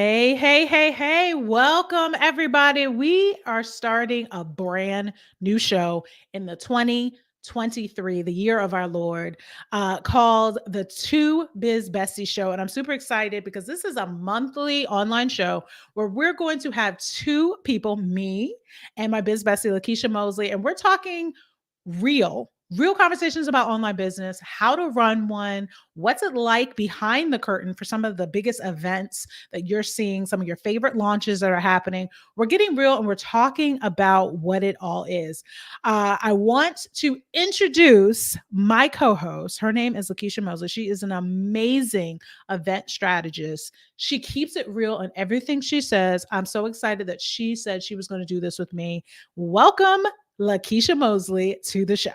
Hey, hey, hey, hey. Welcome, everybody. We are starting a brand new show in the 2023, the year of our Lord, called the Biz Besties Show. And I'm super excited because this is a monthly online show where we're going to have two people, me and my biz bestie, LaKisha Mosley, and we're talking real conversations about online business, how to run one, what's it like behind the curtain for some of the biggest events that you're seeing, some of your favorite launches that are happening. We're getting real and we're talking about what it all is. I want to introduce my co-host. Her name is LaKisha Mosley. She is an amazing event strategist. She keeps it real in everything she says. I'm so excited that she said she was going to do this with me. Welcome, LaKisha Mosley, to the show.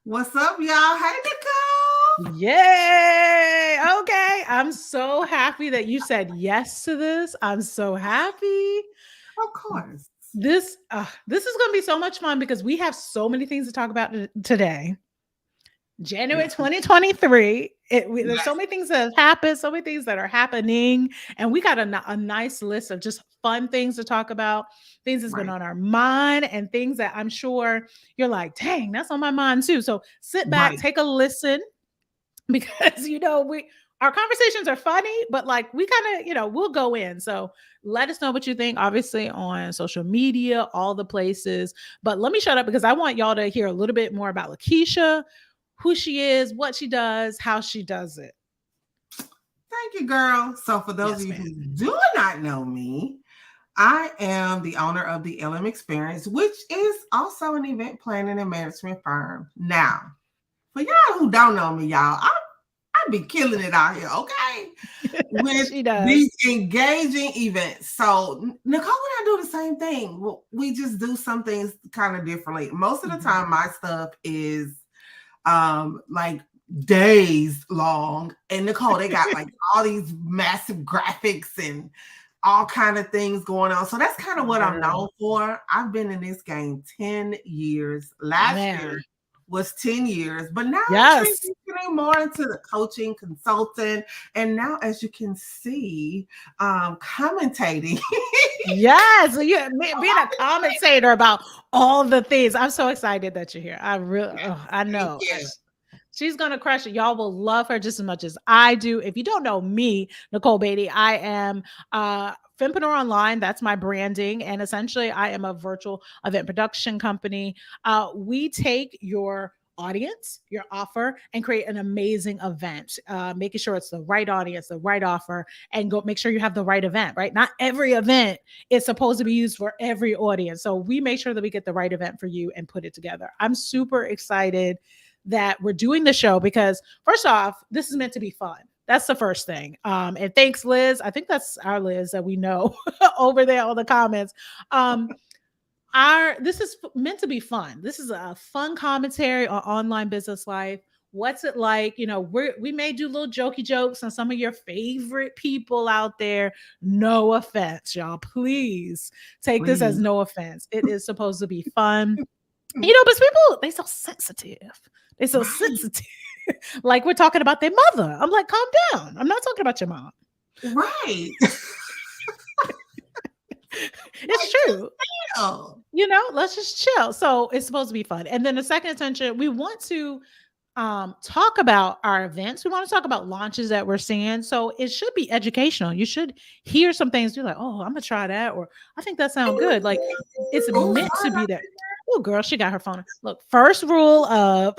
What's up, y'all? Hey, Nicole. Yay! Okay, I'm so happy that you said yes to this. I'm so happy. Of course. This is going to be so much fun because we have so many things to talk about today. January 2023. There's so many things that have happened, so many things that are happening, and we got a nice list of just fun things to talk about, things that's been on our mind, and things that I'm sure you're like, dang, that's on my mind too. So sit back, take a listen, because our conversations are funny, but like we kind of, we'll go in. So let us know what you think, obviously on social media, all the places. But let me shut up because I want y'all to hear a little bit more about LaKisha, who she is, what she does, how she does it. Thank you, girl. So for those of you who do not know me, I am the owner of the LM Experience, which is also an event planning and management firm. Now, for y'all who don't know me, y'all, I be killing it out here, okay? With these engaging events. So Nicole and I do the same thing. We just do some things kind of differently. Most of the time, my stuff is like days long, and Nicole, they got like all these massive graphics and all kind of things going on. So that's kind of what I'm known for. I've been in this game 10 years. Last year was 10 years, but now I'm transitioning more into the coaching, consultant, and now, as you can see, commentating. Yes, so you're being a commentator about all the things. I'm so excited that you're here. I know. She's going to crush it. Y'all will love her just as much as I do. If you don't know me, Nicole Batey, I am Fempreneur Online. That's my branding. And essentially, I am a virtual event production company. We take your audience, your offer, and create an amazing event, making sure it's the right audience, the right offer, and go make sure you have the right event, right? Not every event is supposed to be used for every audience. So we make sure that we get the right event for you and put it together. I'm super excited that we're doing the show because, first off, this is meant to be fun. That's the first thing. And thanks, Liz. I think that's our Liz that we know over there on the comments. This is meant to be fun. This is a fun commentary on online business life. What's it like? We may do little jokey jokes on some of your favorite people out there. No offense, y'all. Please take this as no offense. It is supposed to be fun. But people, they so sensitive. They're so sensitive. Like we're talking about their mother. I'm like, calm down. I'm not talking about your mom. Right. It's true. Let's just chill. So it's supposed to be fun. And then the second attention, we want to talk about our events. We want to talk about launches that we're seeing. So it should be educational. You should hear some things. You're like, oh, I'm gonna try that, or I think that sounds good. Like it's meant to be that. Oh, girl, she got her phone. Look, first rule of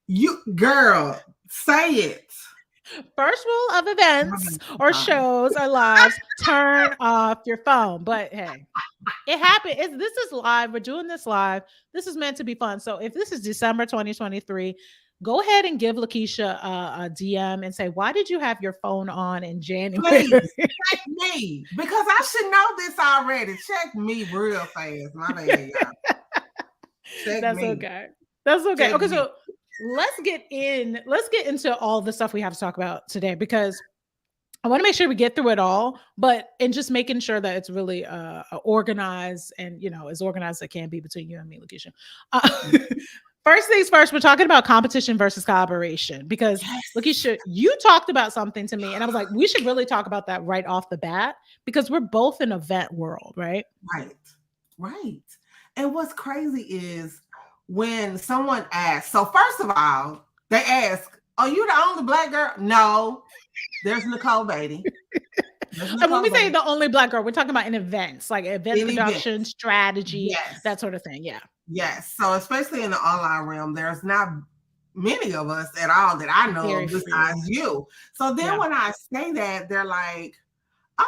you, girl, say it. First rule of events or shows or lives: turn off your phone. But hey, it happened. This is live. We're doing this live. This is meant to be fun. So if this is December 2023, go ahead and give LaKisha a DM and say, why did you have your phone on in January? Please, check me, because I should know this already. Check me real fast. My bad, y'all. That's okay. That's okay. Okay, so let's get into all the stuff we have to talk about today, because I want to make sure we get through it all, and just making sure that it's really organized and, as organized as it can be between you and me, LaKisha. First things first, we're talking about competition versus collaboration because LaKisha, you talked about something to me and I was like, we should really talk about that right off the bat because we're both in event world, right? Right. And what's crazy is when someone asks, so first of all, they ask, are you the only Black girl? No, there's Nicole Batey. And when we say the only Black girl, we're talking about in events, like event production, strategy, that sort of thing. Yeah. Yes. So especially in the online realm, there's not many of us at all that I know of besides you. So then when I say that, they're like,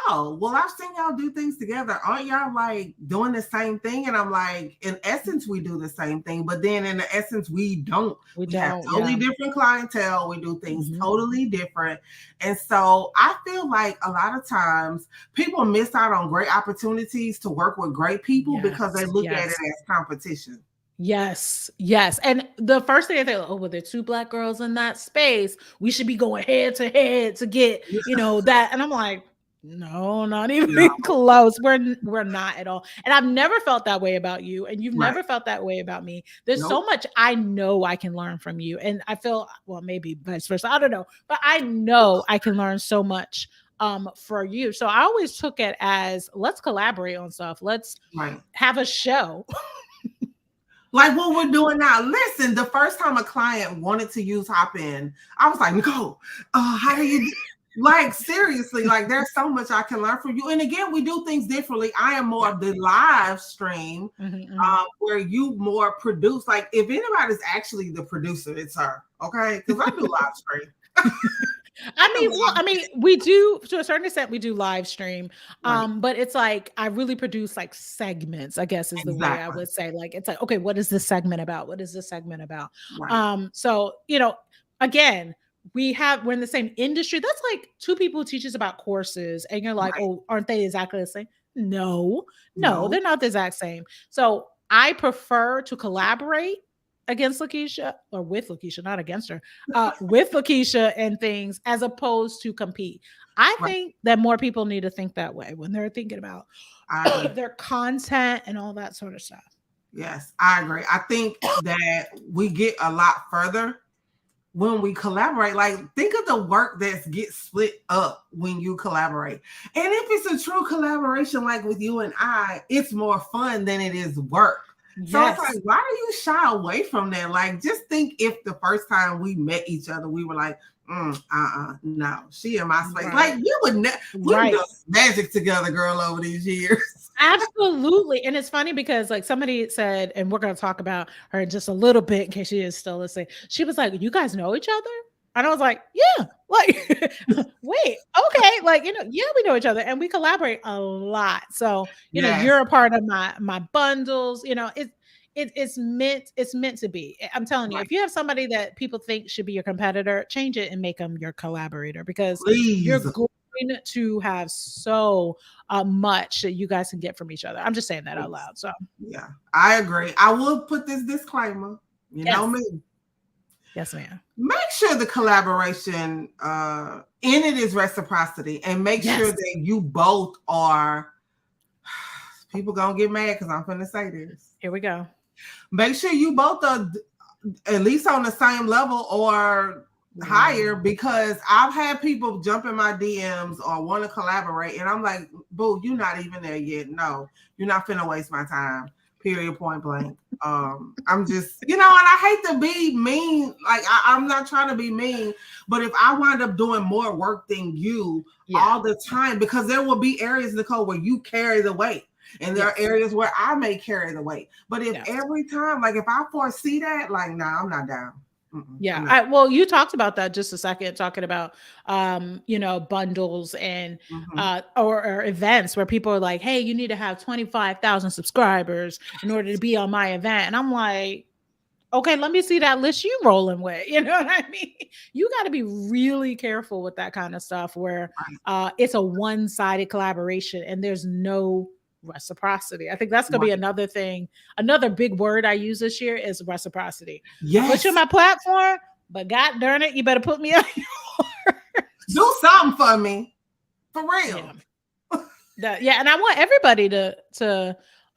oh, well, I've seen y'all do things together. Aren't y'all like doing the same thing? And I'm like, in essence, we do the same thing. But then in the essence, we don't. We have totally different clientele. We do things totally different. And so I feel like a lot of times people miss out on great opportunities to work with great people because they look at it as competition. Yes. And the first thing I think, oh, well, there are two Black girls in that space. We should be going head to head to get, that. And I'm like, no, not even close. We're not at all. And I've never felt that way about you. And you've never felt that way about me. There's so much I know I can learn from you. And I feel, well, maybe vice versa. I don't know. But I know I can learn so much for you. So I always took it as let's collaborate on stuff. Let's have a show. Like what we're doing now. Listen, the first time a client wanted to use Hopin, I was like, Nicole, how do you like seriously, like there's so much I can learn from you. And again, we do things differently. I am more of the live stream where you more produce. Like if anybody's actually the producer, it's her. Okay. Because I do live stream. I mean, we do to a certain extent. We do live stream, but it's like I really produce like segments. I guess is the way I would say. Like it's like, okay, what is this segment about? What is this segment about? So again, we're in the same industry. That's like two people who teach us about courses, and you're like, oh, aren't they exactly the same? No, they're not the exact same. So I prefer to collaborate against LaKisha or with LaKisha, not against her, with LaKisha and things as opposed to compete. I think that more people need to think that way when they're thinking about their content and all that sort of stuff. Yes, I agree. I think that we get a lot further when we collaborate. Like think of the work that gets split up when you collaborate. And if it's a true collaboration, like with you and I, it's more fun than it is work. So it's like, why do you shy away from that? Like, just think if the first time we met each other, we were like, no, she in my space. Like, you would we've done magic together, girl, over these years. Absolutely. And it's funny because like somebody said, and we're going to talk about her in just a little bit in case she is still listening. She was like, you guys know each other? And I was like, yeah, like, wait, okay. Like, yeah, we know each other and we collaborate a lot. So, you're a part of my bundles, it's meant to be. I'm telling you, if you have somebody that people think should be your competitor, change it and make them your collaborator because you're going to have so much that you guys can get from each other. I'm just saying that out loud. So yeah, I agree. I will put this disclaimer, know me. Yes, ma'am. Make sure the collaboration in it is reciprocity and make sure that you both are, people gonna get mad because I'm gonna say this. Here we go. Make sure you both are at least on the same level or higher, because I've had people jump in my DMs or want to collaborate and I'm like, boo, you're not even there yet. No, you're not finna waste my time. Period, point blank. I'm just, and I hate to be mean. Like I'm not trying to be mean, but if I wind up doing more work than you all the time, because there will be areas, Nicole, where you carry the weight. And there are areas where I may carry the weight. But if every time, like if I foresee that, like, nah, I'm not down. Yeah. Well, you talked about that just a second, talking about, bundles and or events where people are like, hey, you need to have 25,000 subscribers in order to be on my event. And I'm like, okay, let me see that list you rolling with. You know what I mean? You got to be really careful with that kind of stuff where it's a one-sided collaboration and there's no reciprocity. I think that's going to be another thing. Another big word I use this year is reciprocity. Yes. Put you on my platform, but God darn it, you better put me on yours. Do something for me. For real. And I want everybody to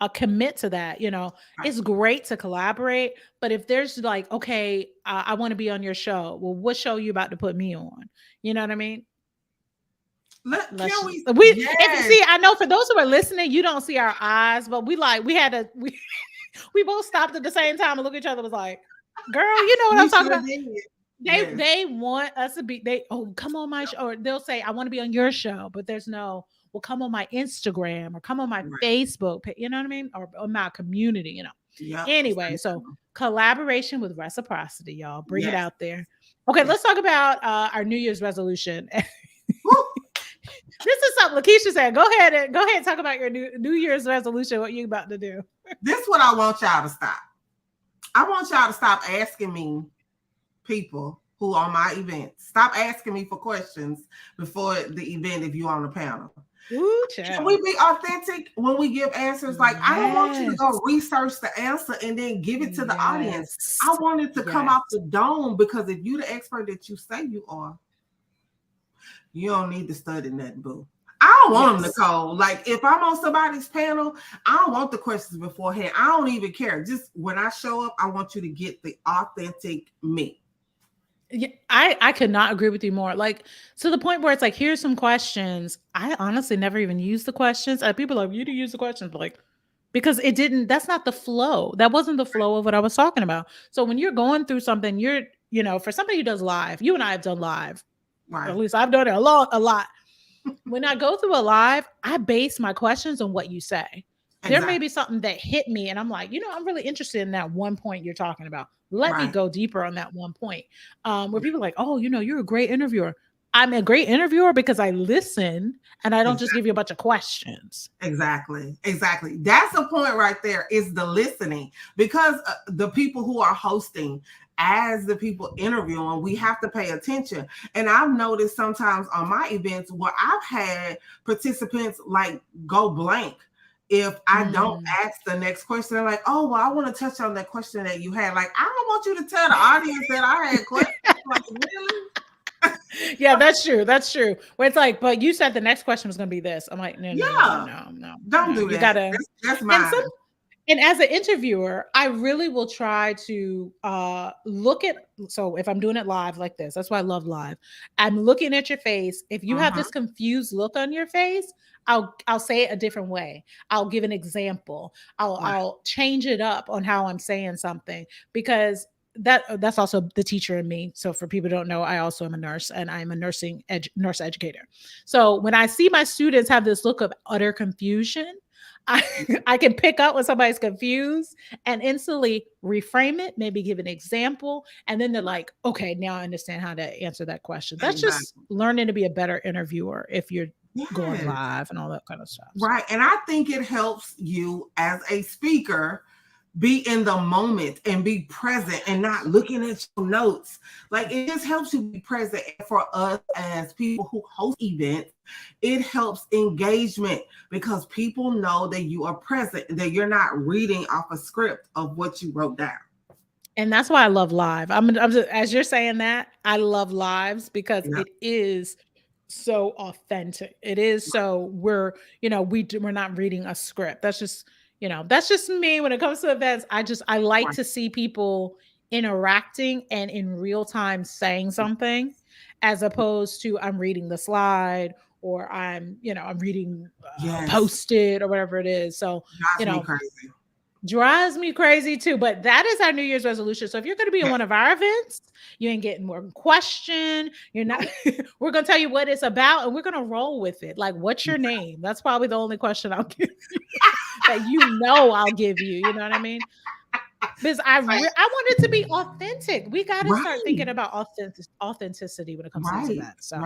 commit to that. It's great to collaborate, but if there's like, okay, I want to be on your show. Well, what show you about to put me on? You know what I mean? Can we? If see, I know for those who are listening, you don't see our eyes, but we both stopped at the same time and looked at each other, was like, girl, you know what I'm talking about? They want us to be, come on my show, or they'll say, I want to be on your show, but there's no, well, come on my Instagram or come on my Facebook, you know what I mean? Or on my community, Anyway, so collaboration with reciprocity, y'all. Bring it out there. Okay, let's talk about our New Year's resolution. This is something LaKisha said. Go ahead and talk about your New Year's resolution. What you about to do? This is what I want y'all to stop. I want y'all to stop asking me, people who on my event, stop asking me for questions before the event if you're on the panel. Ooh, can we be authentic when we give answers? Like, I don't want you to go research the answer and then give it to the audience. I want it to come off the dome, because if you're the expert that you say you are, you don't need to study nothing, boo. I don't want them, Nicole. Like, if I'm on somebody's panel, I don't want the questions beforehand. I don't even care. Just when I show up, I want you to get the authentic me. Yeah, I could not agree with you more. Like, to the point where it's like, here's some questions. I honestly never even used the questions. People are like, you do use the questions, like, because that's not the flow. That wasn't the flow of what I was talking about. So when you're going through something, for somebody who does live, you and I have done live. Right. At least I've done it a lot. When I go through a live, I base my questions on what you say. Exactly. There may be something that hit me and I'm like, I'm really interested in that one point you're talking about. Let me go deeper on that one point. Where people are like, oh, you're a great interviewer. I'm a great interviewer because I listen and I don't just give you a bunch of questions. Exactly. That's the point right there, is the listening, because the people who are hosting, as the people interviewing, we have to pay attention. And I've noticed sometimes on my events where I've had participants like go blank if I don't ask the next question. They're like, oh, well, I want to touch on that question that you had. Like, I don't want you to tell the audience that I had questions. Like, really? Yeah, that's true. Where it's like, but you said the next question was going to be this. I'm like, no. Don't do that. You gotta. That's mine. And as an interviewer, I really will try to look at, so if I'm doing it live like this, that's why I love live. I'm looking at your face. If you have this confused look on your face, I'll say it a different way. I'll give an example. I'll change it up on how I'm saying something, because that's also the teacher in me. So for people who don't know, I also am a nurse, and I'm a nurse educator. So when I see my students have this look of utter confusion, I can pick up when somebody's confused and instantly reframe it, maybe give an example, and then they're like, okay, now I understand how to answer that question. That's just learning to be a better interviewer if you're going live and all that kind of stuff. Right. And I think it helps you as a speaker be in the moment and be present and not looking at your notes. Like, it just helps you be present. And for us as people who host events, it helps engagement, because people know that you are present, that you're not reading off a script of what you wrote down. And that's why I love live. I'm just, as you're saying that, I love lives because it is so authentic. It is so we're not reading a script. That's just me when it comes to events. I like to see people interacting and in real time saying something, as opposed to I'm reading the slide or I'm reading posted or whatever it is. So, drives me crazy too. But that is our New Year's resolution. So if you're going to be in one of our events, you ain't getting more question. You're not. We're going to tell you what it's about, and we're going to roll with it. Like, what's your name? That's probably the only question I'll give you. That I'll give you. You know what I mean? Because I want it to be authentic. We got to start thinking about authenticity when it comes to that. So.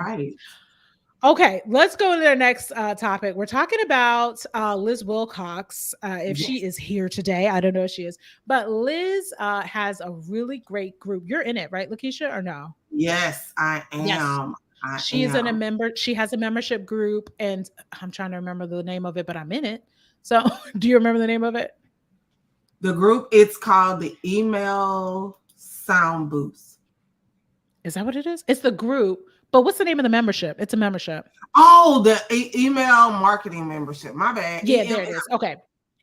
Okay, let's go to the next topic. We're talking about Liz Wilcox. If she is here today, I don't know if she is, but Liz has a really great group. You're in it, right, LaKisha, or no? Yes, I am. Yes. She has a membership group, and I'm trying to remember the name of it, but I'm in it. So, do you remember the name of it? The group, it's called the Email Sound Boost. Is that what it is? It's the group. But what's the name of the membership? It's a membership. Oh, the email marketing membership. My bad. Yeah, there it is. Okay.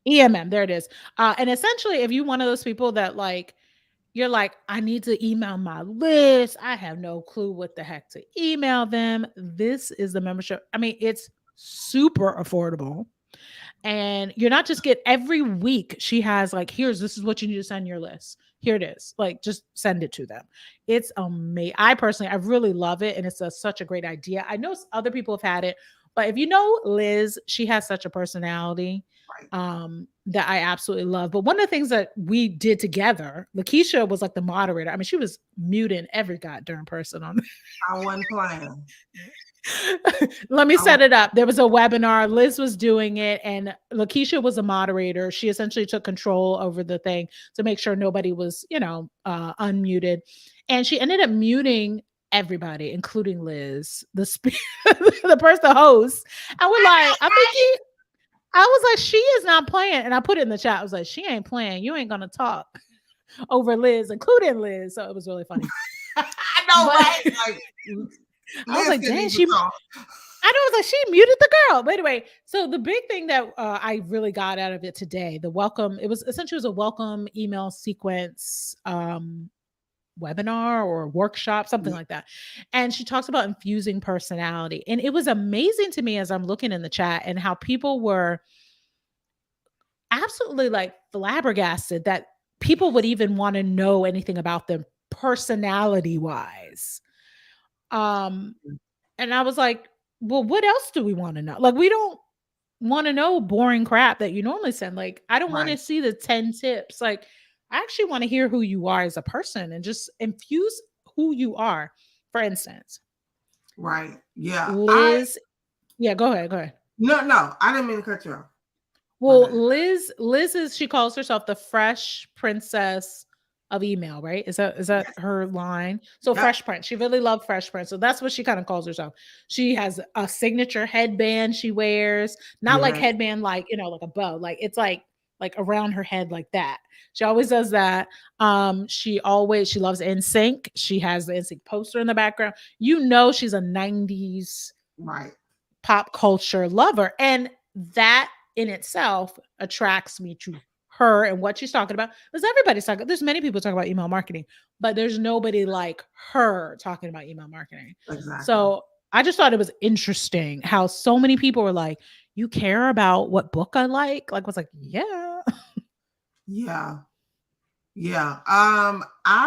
EMM, there it is. And essentially, if you're one of those people that like, you're like, I need to email my list. I have no clue what the heck to email them. This is the membership. I mean, it's super affordable. And you're not just get every week she has like, this is what you need to send your list. Here it is. Like, just send it to them. It's amazing. I really love it. And it's such a great idea. I know other people have had it, but if you know Liz, she has such a personality Right. that I absolutely love. But one of the things that we did together, LaKisha was like the moderator. I mean, she was muting every goddamn person on. I wasn't playing. Let me set it up. There was a webinar. Liz was doing it, and LaKisha was a moderator. She essentially took control over the thing to make sure nobody was, unmuted. And she ended up muting everybody, including Liz, the person, the host. And we're like, I was like, she is not playing. And I put it in the chat. I was like, she ain't playing. You ain't gonna talk over Liz, including Liz. So it was really funny. I know, right? Like, I was like, dang, I know, it's like she muted the girl. But anyway, so the big thing that I really got out of it today, the welcome, it was essentially a welcome email sequence webinar or workshop, something like that. And she talks about infusing personality. And it was amazing to me as I'm looking in the chat and how people were absolutely like flabbergasted that people would even want to know anything about them personality wise. And I was like, well, what else do we want to know? Like, we don't want to know boring crap that you normally send. Like, I don't want to see the 10 tips. Like, I actually want to hear who you are as a person and just infuse who you are. For instance. Right. Yeah. Liz. Go ahead. No. I didn't mean to cut you off. Well, Liz she calls herself the Fresh Princess of email, right? Is that her line? So Fresh Prince. She really loved Fresh Prince. So that's what she kind of calls herself. She has a signature headband she wears, not like headband, like, like a bow. Like it's like around her head like that. She always does that. She loves NSYNC. She has the NSYNC poster in the background. She's a 90s pop culture lover. And that in itself attracts me to her and what she's talking about. Because everybody's talking, there's many people talking about email marketing, but there's nobody like her talking about email marketing. Exactly. So I just thought it was interesting how so many people were like, you care about what book I like? Like, I was like, yeah. Yeah. I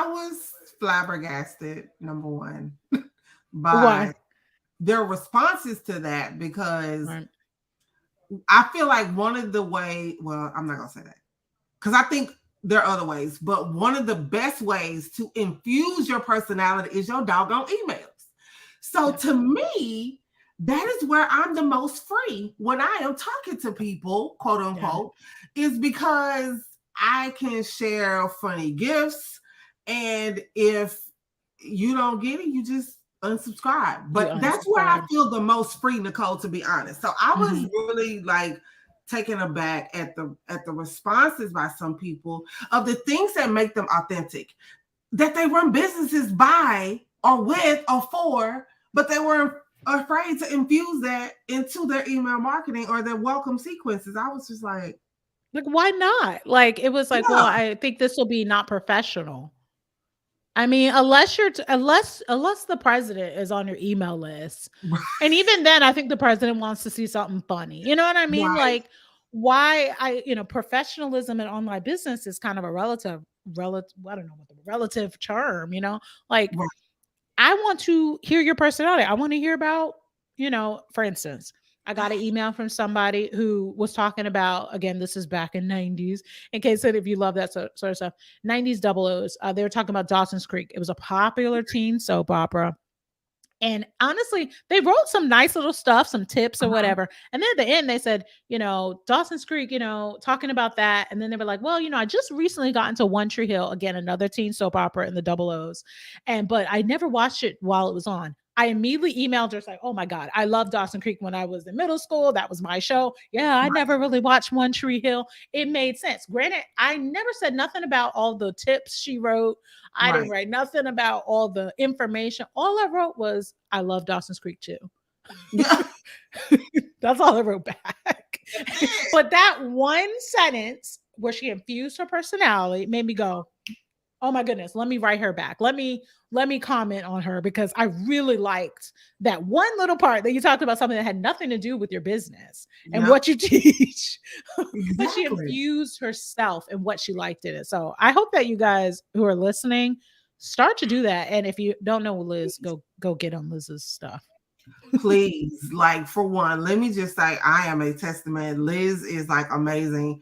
was flabbergasted, number one, by their responses to that, because I feel like one of the I'm not gonna say that, because I think there are other ways, but one of the best ways to infuse your personality is your doggone emails. So to me, that is where I'm the most free when I am talking to people, quote unquote, is because I can share funny gifts. And if you don't get it, you just unsubscribe. But that's where I feel the most free, Nicole, to be honest. So I was really like taken aback at the responses by some people of the things that make them authentic, that they run businesses by or with or for, but they were afraid to infuse that into their email marketing or their welcome sequences. I was just like, why not? Like, it was like, well, I think this will be not professional. I mean, unless the president is on your email list. And even then, I think the president wants to see something funny. You know what I mean? Like, why professionalism in online business is kind of a relative, I don't know what the relative term, like, I want to hear your personality. I want to hear about, for instance, I got an email from somebody who was talking about, again, this is back in 90s, in case that if you love that sort of stuff, 90s double O's. They were talking about Dawson's Creek. It was a popular teen soap opera. And honestly, they wrote some nice little stuff, some tips or whatever. And then at the end, they said, Dawson's Creek, talking about that. And then they were like, well, I just recently got into One Tree Hill, again, another teen soap opera in the double O's. But I never watched it while it was on. I immediately emailed her, like, oh my God, I loved Dawson Creek when I was in middle school. That was my show. Yeah, I never really watched One Tree Hill. It made sense. Granted, I never said nothing about all the tips she wrote. I didn't write nothing about all the information. All I wrote was, I love Dawson's Creek too. That's all I wrote back. But that one sentence where she infused her personality made me go, oh my goodness, let me write her back. Let me comment on her because I really liked that one little part that you talked about, something that had nothing to do with your business and Yep, what you teach. But she exactly. infused herself and what she liked in it. So I hope that you guys who are listening start to do that. And if you don't know Liz, go get on Liz's stuff. Please, like for one, let me just say I am a testament. Liz is like amazing.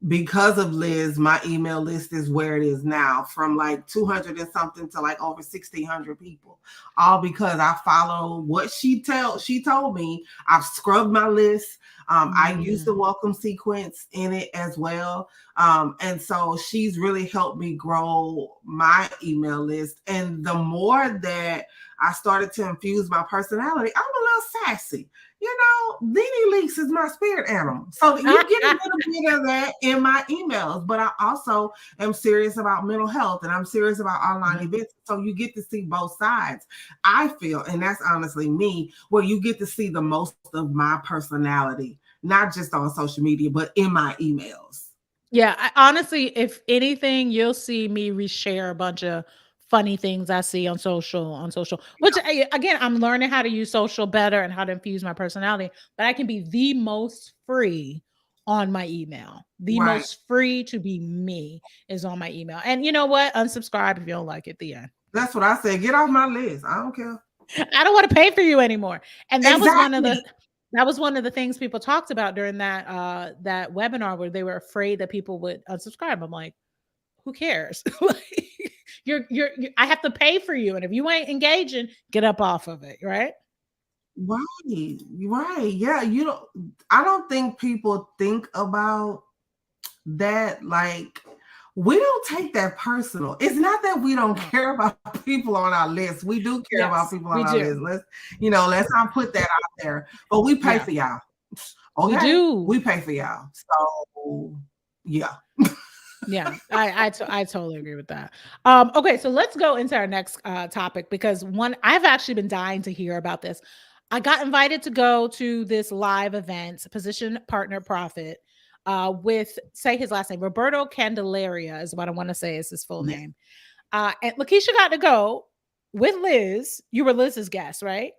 Because of Liz, my email list is where it is now, from like 200 and something to like over 1,600 people, all because I follow what she told me. I've scrubbed my list. I use the welcome sequence in it as well. And so she's really helped me grow my email list. And the more that I started to infuse my personality, I'm a little sassy. You know, Nene Leaks is my spirit animal. So you get a little bit of that in my emails, but I also am serious about mental health and I'm serious about online events. So you get to see both sides. I feel, and that's honestly me, where you get to see the most of my personality, not just on social media, but in my emails. Yeah, honestly, if anything, you'll see me reshare a bunch of funny things I see on social, which again, I'm learning how to use social better and how to infuse my personality, but I can be the most free on my email. The Right. most free to be me is on my email. And you know what? Unsubscribe if you don't like it. The end. That's what I said. Get off my list. I don't care. I don't want to pay for you anymore. And Exactly. that was one of the things people talked about during that webinar where they were afraid that people would unsubscribe. I'm like, who cares? Like, I have to pay for you, and if you ain't engaging, get up off of it, right? Right. Right. Yeah. I don't think people think about that. Like, we don't take that personal. It's not that we don't No. care about people on our list. We do care about Yes, people we on our do. list. Let's not put that out there. But we pay Yeah, for y'all. we Okay. do. We pay for y'all. So yeah. Yeah, I totally agree with that. Okay, so let's go into our next topic because one I've actually been dying to hear about this. I got invited to go to this live event, Position Partner Profit, with say his last name, Roberto Candelaria is what I want to say is his full Yeah. name. And LaKisha got to go with Liz. You were Liz's guest, right?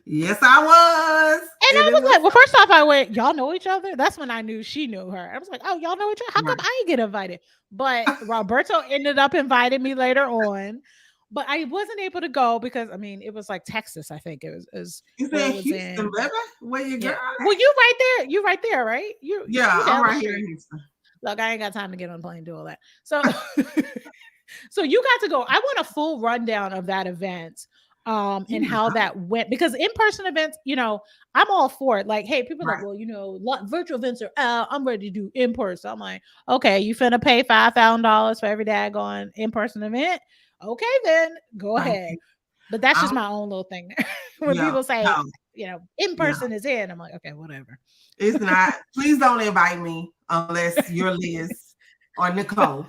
Yes, I was. And And I it was was like, well, first off, I went, y'all know each other? That's when I knew she knew her. I was like, oh, y'all know each other? How come right. I didn't get invited? But Roberto ended up inviting me later on. But I wasn't able to go because I mean it was like Texas, I think it was You where said it was Houston, in. baby? Where your girl Yeah. at? Well, you right there. You right there, right? You Yeah, I'm down the right here street. in Houston. Look, I ain't got time to get on a plane and do all that. So so you got to go. I want a full rundown of that event and how that went because in-person events, I'm all for it. Like, hey, people are like, Right. well, virtual events are out. I'm ready to do in-person. I'm like, okay, you finna pay $5,000 for every daggone in-person event. Okay, then go Thank ahead. you. But that's just I'm my own little thing. When yeah, people say, no, in yeah. person is in, I'm like, okay, whatever. It's not. Please don't invite me unless you're Liz or Nicole.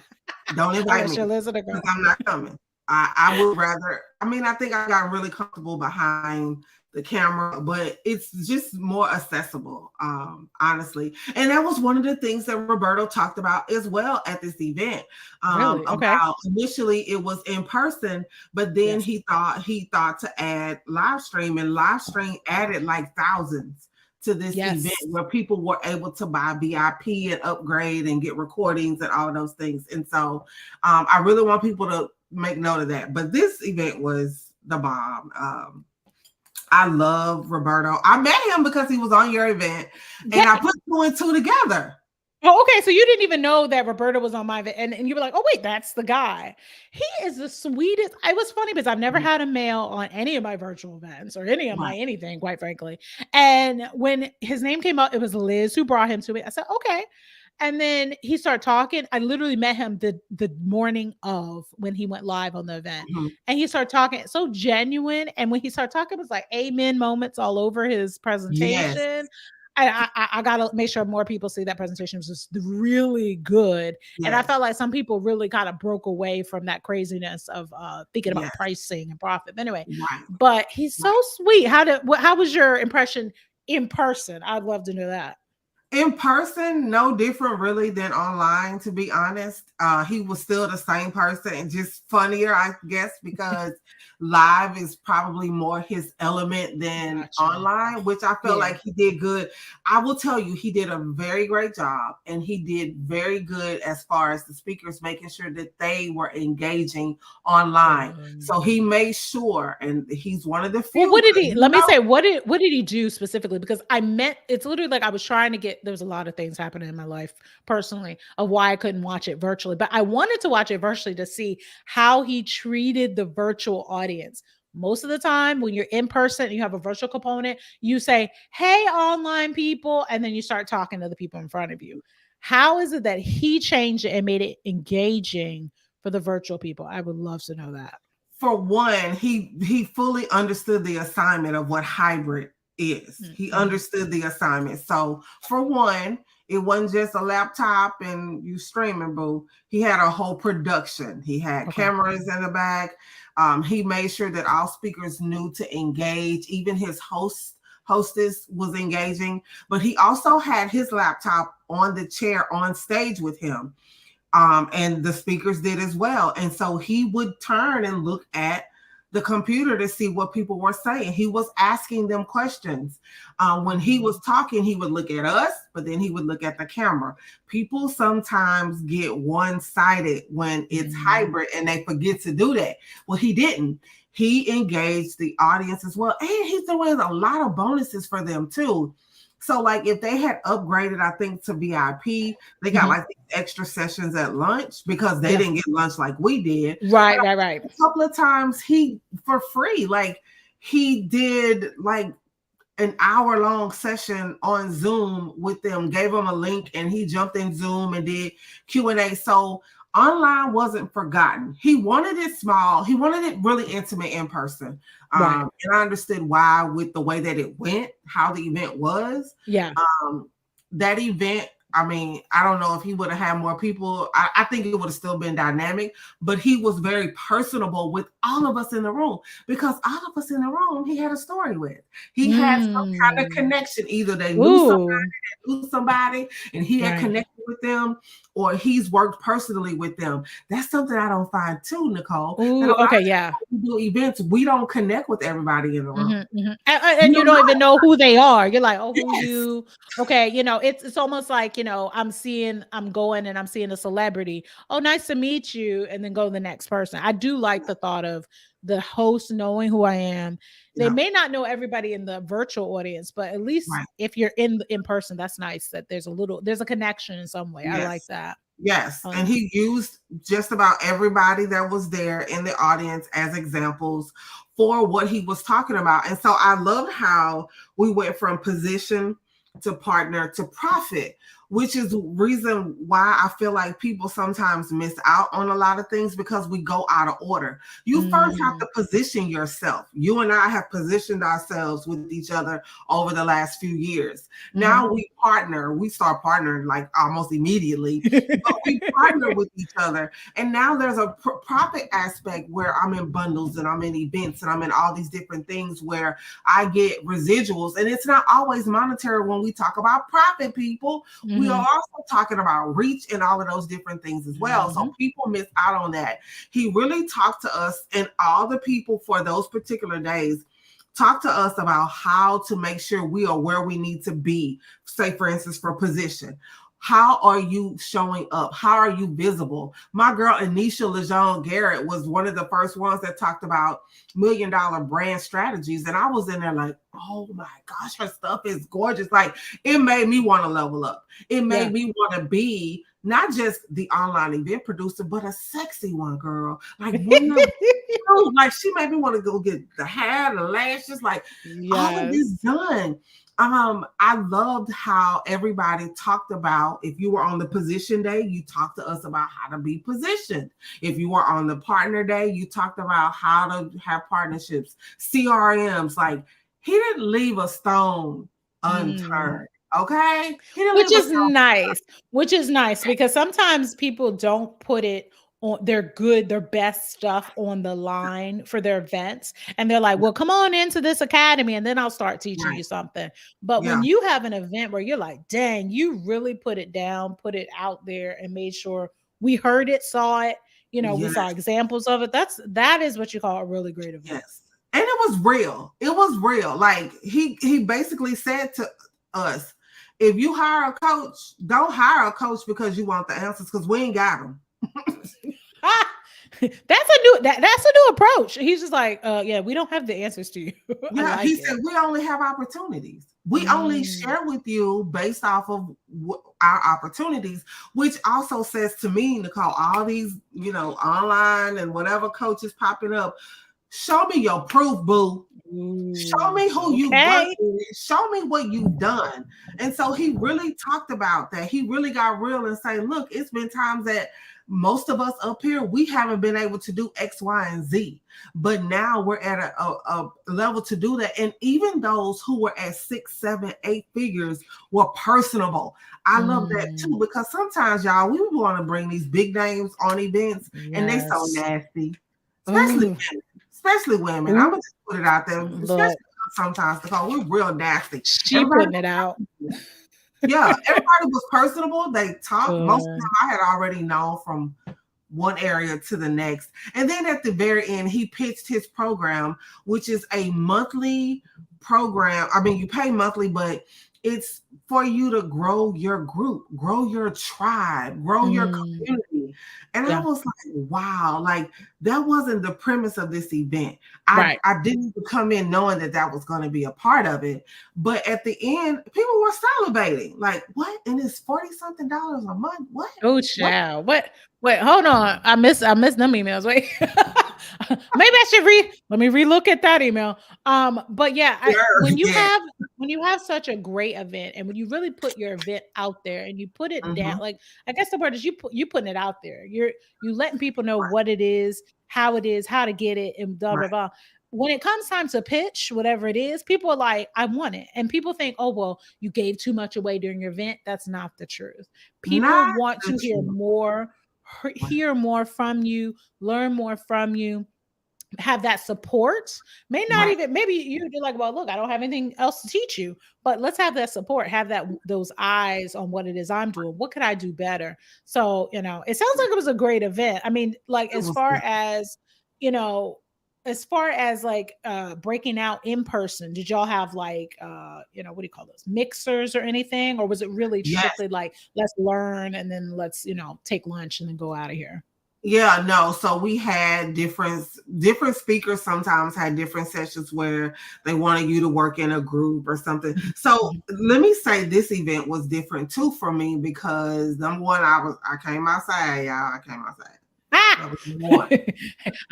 Don't invite Unless me you're listening, because girl. I'm not coming. I would rather. I mean, I think I got really comfortable behind the camera, but it's just more accessible, honestly. And that was one of the things that Roberto talked about as well at this event. Really? Okay. About initially it was in person, but then Yes. he thought to add live stream, and live stream added like thousands to this event Yes. where people were able to buy VIP and upgrade and get recordings and all those things. And so I really want people to make note of that. But this event was the bomb. I love Roberto. I met him because he was on your event, Yeah. and I put two and two together. Oh, okay. So you didn't even know that Roberta was on my event, and you were like, "Oh, wait, that's the guy." He is the sweetest. It was funny because I've never had a male on any of my virtual events or any of my Right. anything, quite frankly. And when his name came up, it was Liz who brought him to me. I said, "Okay." And then he started talking. I literally met him the morning of when he went live on the event, Mhm. and he started talking so genuine. And when he started talking, it was like amen moments all over his Yes. presentation. I gotta make sure more people see that presentation was just really good. And I Yes. felt like some people really kind of broke away from that craziness of thinking about Yes. pricing and profit. But anyway, Right. but he's so Right. sweet. How was your impression in person? I'd love to know that. In person, no different really than online, to be honest. He was still the same person and just funnier, I guess, because live is probably more his element than online, which I felt like he did good. I will tell you, he did a very great job, and he did very good as far as the speakers making sure that they were engaging online. So he made sure, and he's one of the few. Well, what did he, let me say, what did he do specifically? Because it's literally like I was trying to get, there's a lot of things happening in my life personally of why I couldn't watch it virtually, but I wanted to watch it virtually to see how he treated the virtual audience. Most of the time when you're in person and you have a virtual component, you say, hey, online people, and then you start talking to the people in front of you. How is it that he changed it and made it engaging for the virtual people? I would love to know that. For one, he fully understood the assignment of what hybrid is. Mm-hmm. He understood the assignment. So for one, it wasn't just a laptop and you streaming, boo. He had a whole production. He had cameras in the back. He made sure that all speakers knew to engage. Even his hostess was engaging. But he also had his laptop on the chair on stage with him. And the speakers did as well. And so he would turn and look at the computer to see what people were saying. He was asking them questions. When he was talking, he would look at us, but then he would look at the camera. People sometimes get one-sided when it's hybrid and they forget to do that. Well, he didn't. He engaged the audience as well. And he's doing a lot of bonuses for them too. So like if they had upgraded, I think, to VIP, they got like these extra sessions at lunch because they didn't get lunch like we did. Right. A couple of times he, for free, like he did like an hour-long session on Zoom with them, gave them a link, and he jumped in Zoom and did Q&A. So online wasn't forgotten. He wanted it small. He wanted it really intimate in person. And I understood why with the way that it went, how the event was. Yeah. That event, I mean, I don't know if he would have had more people. I think it would have still been dynamic, but he was very personable with all of us in the room because all of us in the room, he had a story with. He had some kind of connection. Either they knew somebody and he had connected with them, or he's worked personally with them. That's something I don't find too, Nicole. Ooh, okay, yeah. We do events, we don't connect with everybody in the room. And you don't even know who they are. You're like, oh, who you? Okay, you know, it's almost like, you know, I'm going and I'm seeing a celebrity. Oh, nice to meet you. And then go to the next person. I do like the thought of the host knowing who I am. They may not know everybody in the virtual audience, but at least if you're in person, that's nice that there's a connection in some way. I like that. Yes. And he used just about everybody that was there in the audience as examples for what he was talking about. And so I love how we went from position to partner to profit, which is the reason why I feel like people sometimes miss out on a lot of things because we go out of order. You first have to position yourself. You and I have positioned ourselves with each other over the last few years. Now we start partnering like almost immediately, but we partner with each other. And now there's a profit aspect where I'm in bundles and I'm in events and I'm in all these different things where I get residuals. And it's not always monetary when we talk about profit, people. We are also talking about reach and all of those different things as well. So people miss out on that. He really talked to us and all the people for those particular days. Talk to us about how to make sure we are where we need to be. Say, for instance, for position. How are you showing up? How are you visible? My girl, Anisha Lejeune Garrett, was one of the first ones that talked about $1 million brand strategies. And I was in there like, oh my gosh, her stuff is gorgeous. Like, it made me want to level up. It made me want to be not just the online event producer, but a sexy one, girl. Like, like she made me want to go get the hair, the lashes, like all of this done. I loved how everybody talked about, if you were on the position day, you talked to us about how to be positioned. If you were on the partner day, you talked about how to have partnerships, CRMs. Like, he didn't leave a stone unturned. Okay. Which is nice because sometimes people don't put it on their best stuff on the line for their events. And they're like, well, come on into this academy and then I'll start teaching Right. you something. But Yeah. when you have an event where you're like, dang, you really put it down, put it out there and made sure we heard it, saw it, we saw Yes. examples of it. That is what you call a really great event. Yes. And it was real. It was real. Like he basically said to us, if you hire a coach, don't hire a coach because you want the answers, because we ain't got them. That's a new approach. He's just like, yeah, we don't have the answers to you. Yeah, he said we only have opportunities. We only share with you based off of our opportunities, which also says to me, Nicole, all these, online and whatever coaches popping up, show me your proof, boo. Show me who you worked with. Show me what you've done. And so he really talked about that. He really got real and say, look, it's been times that most of us up here, we haven't been able to do X, Y, and Z. But now we're at a level to do that. And even those who were at 6, 7, 8 figures were personable. I love that too, because sometimes, y'all, we want to bring these big names on events and they so nasty, especially women. I'm gonna just put it out there, especially sometimes, because we're real nasty. She putting it out. Yeah, everybody was personable. They talked. Most of them I had already known from one area to the next. And then at the very end, he pitched his program, which is a monthly program. I mean, you pay monthly, but it's for you to grow your group, grow your tribe, grow your community. And I was like, wow, like that wasn't the premise of this event. I didn't come in knowing that was going to be a part of it. But at the end, people were salivating. Like, what? And it's $40-something a month. What? Oh, child. What? Wait, hold on. I missed them emails. Wait. Maybe I should let me relook at that email. But yeah, when you have such a great event and when you really put your event out there and you put it down, like I guess the word is you putting it out there. You letting people know what it is, how to get it, and blah blah blah. When it comes time to pitch, whatever it is, people are like, I want it. And people think, oh, well, you gave too much away during your event. That's not the truth. People want to hear more from you, learn more from you, have that support. Maybe you're like, well, look, I don't have anything else to teach you, but let's have that support, have those eyes on what it is I'm doing. What could I do better? So, it sounds like it was a great event. I mean, like as far as like breaking out in person, did y'all have like what do you call those, mixers or anything, or was it really strictly like let's learn and then let's take lunch and then go out of here? Yeah, no. So we had different speakers sometimes had different sessions where they wanted you to work in a group or something. So let me say this event was different too for me because number one, I came outside, y'all. I came outside.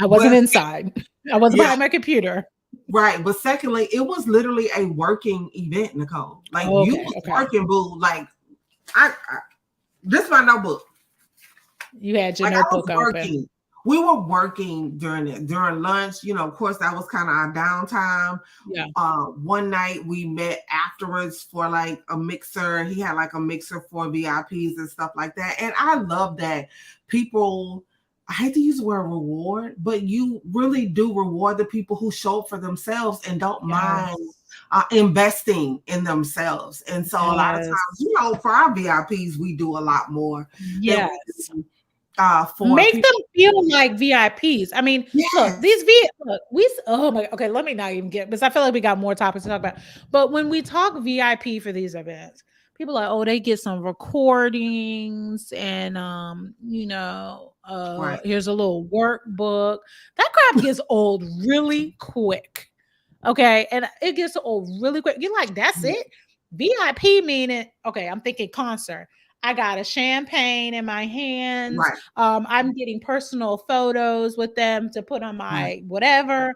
I wasn't inside. I was behind my computer. Right. But secondly, it was literally a working event, Nicole. Like you was working, boo. Like this is my notebook. You had your notebook open. We were working during lunch. Of course, that was kind of our downtime. Yeah. One night we met afterwards for like a mixer. He had like a mixer for VIPs and stuff like that. And I love that people, I hate to use the word reward, but you really do reward the people who show up for themselves and don't mind investing in themselves. And so a lot of times, for our VIPs, we do a lot more. Yes. For make them feel like VIPs. I mean, look, okay, let me not even get, because I feel like we got more topics to talk about. But when we talk VIP for these events, people are like, oh, they get some recordings and here's a little workbook. That crap gets old really quick. Okay. And it gets old really quick. You're like, that's it? VIP meaning, okay, I'm thinking concert. I got a champagne in my hands. Right. I'm getting personal photos with them to put on my whatever.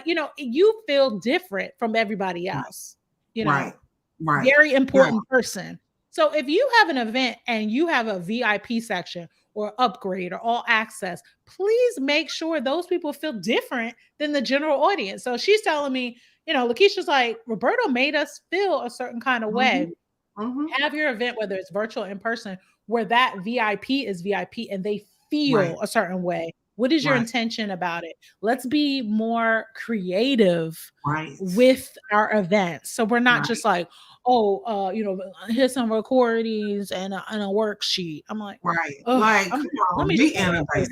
You feel different from everybody else. Right. Very important person. So if you have an event and you have a VIP section or upgrade or all access, please make sure those people feel different than the general audience. So she's telling me, LaKisha's like, Roberto made us feel a certain kind of way. Have your event, whether it's virtual or in person, where that VIP is VIP and they feel a certain way. What is your intention about it? Let's be more creative with our events. So we're not just like, oh, here's some recordings and a worksheet. I'm like, like, come on, be innovative.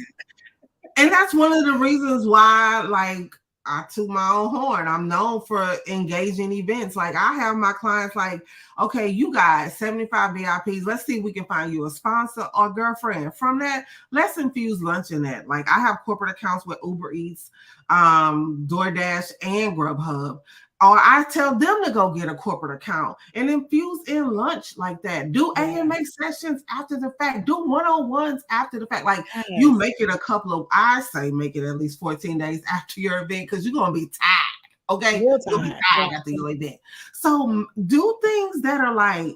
And that's one of the reasons why, like, I toot my own horn. I'm known for engaging events. Like, I have my clients like, okay, you guys, 75 VIPs. Let's see if we can find you a sponsor or girlfriend. From that, let's infuse lunch in that. Like, I have corporate accounts with Uber Eats, DoorDash, and Grubhub. Or I tell them to go get a corporate account and infuse in lunch like that. Do AMA sessions after the fact. Do one-on-ones after the fact. Like, you make it a couple of, I say make it at least 14 days after your event, because you're going to be tired. Okay? You'll be tired after your event. So do things that are like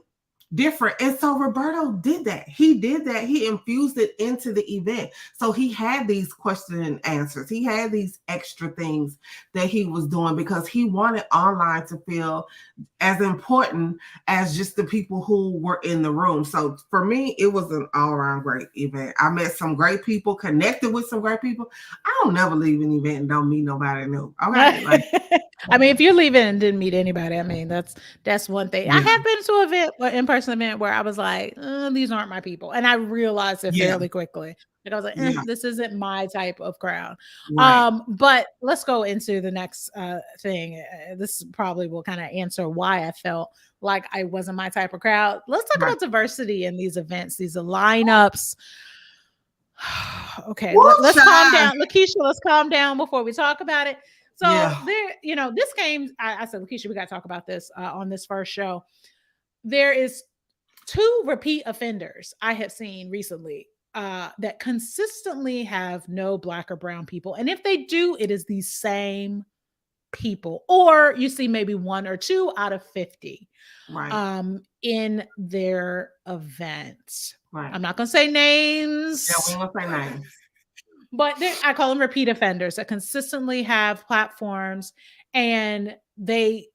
different. And so Roberto did that. He did that. He infused it into the event. So he had these question and answers. He had these extra things that he was doing because he wanted online to feel as important as just the people who were in the room. So for me, it was an all-around great event. I met some great people, connected with some great people. I don't never leave an event and don't meet nobody new. Okay. Like, I mean, if you're leaving and didn't meet anybody, I mean, that's one thing. I have been to an event, an in-person event, where I was like, these aren't my people. And I realized it fairly quickly. Like, I was like, this isn't my type of crowd. But let's go into the next thing. This probably will kind of answer why I felt like I wasn't my type of crowd. Let's talk about diversity in these events, these lineups. Okay, let's calm down. LaKisha, let's calm down before we talk about it. So there, this came, I said, LaKisha, we got to talk about this on this first show. There is 2 repeat offenders I have seen recently that consistently have no Black or brown people. And if they do, it is these same people, or you see maybe 1 or 2 out of 50 in their events. I'm not going to say names. Yeah, we won't say names. But I call them repeat offenders that consistently have platforms, and they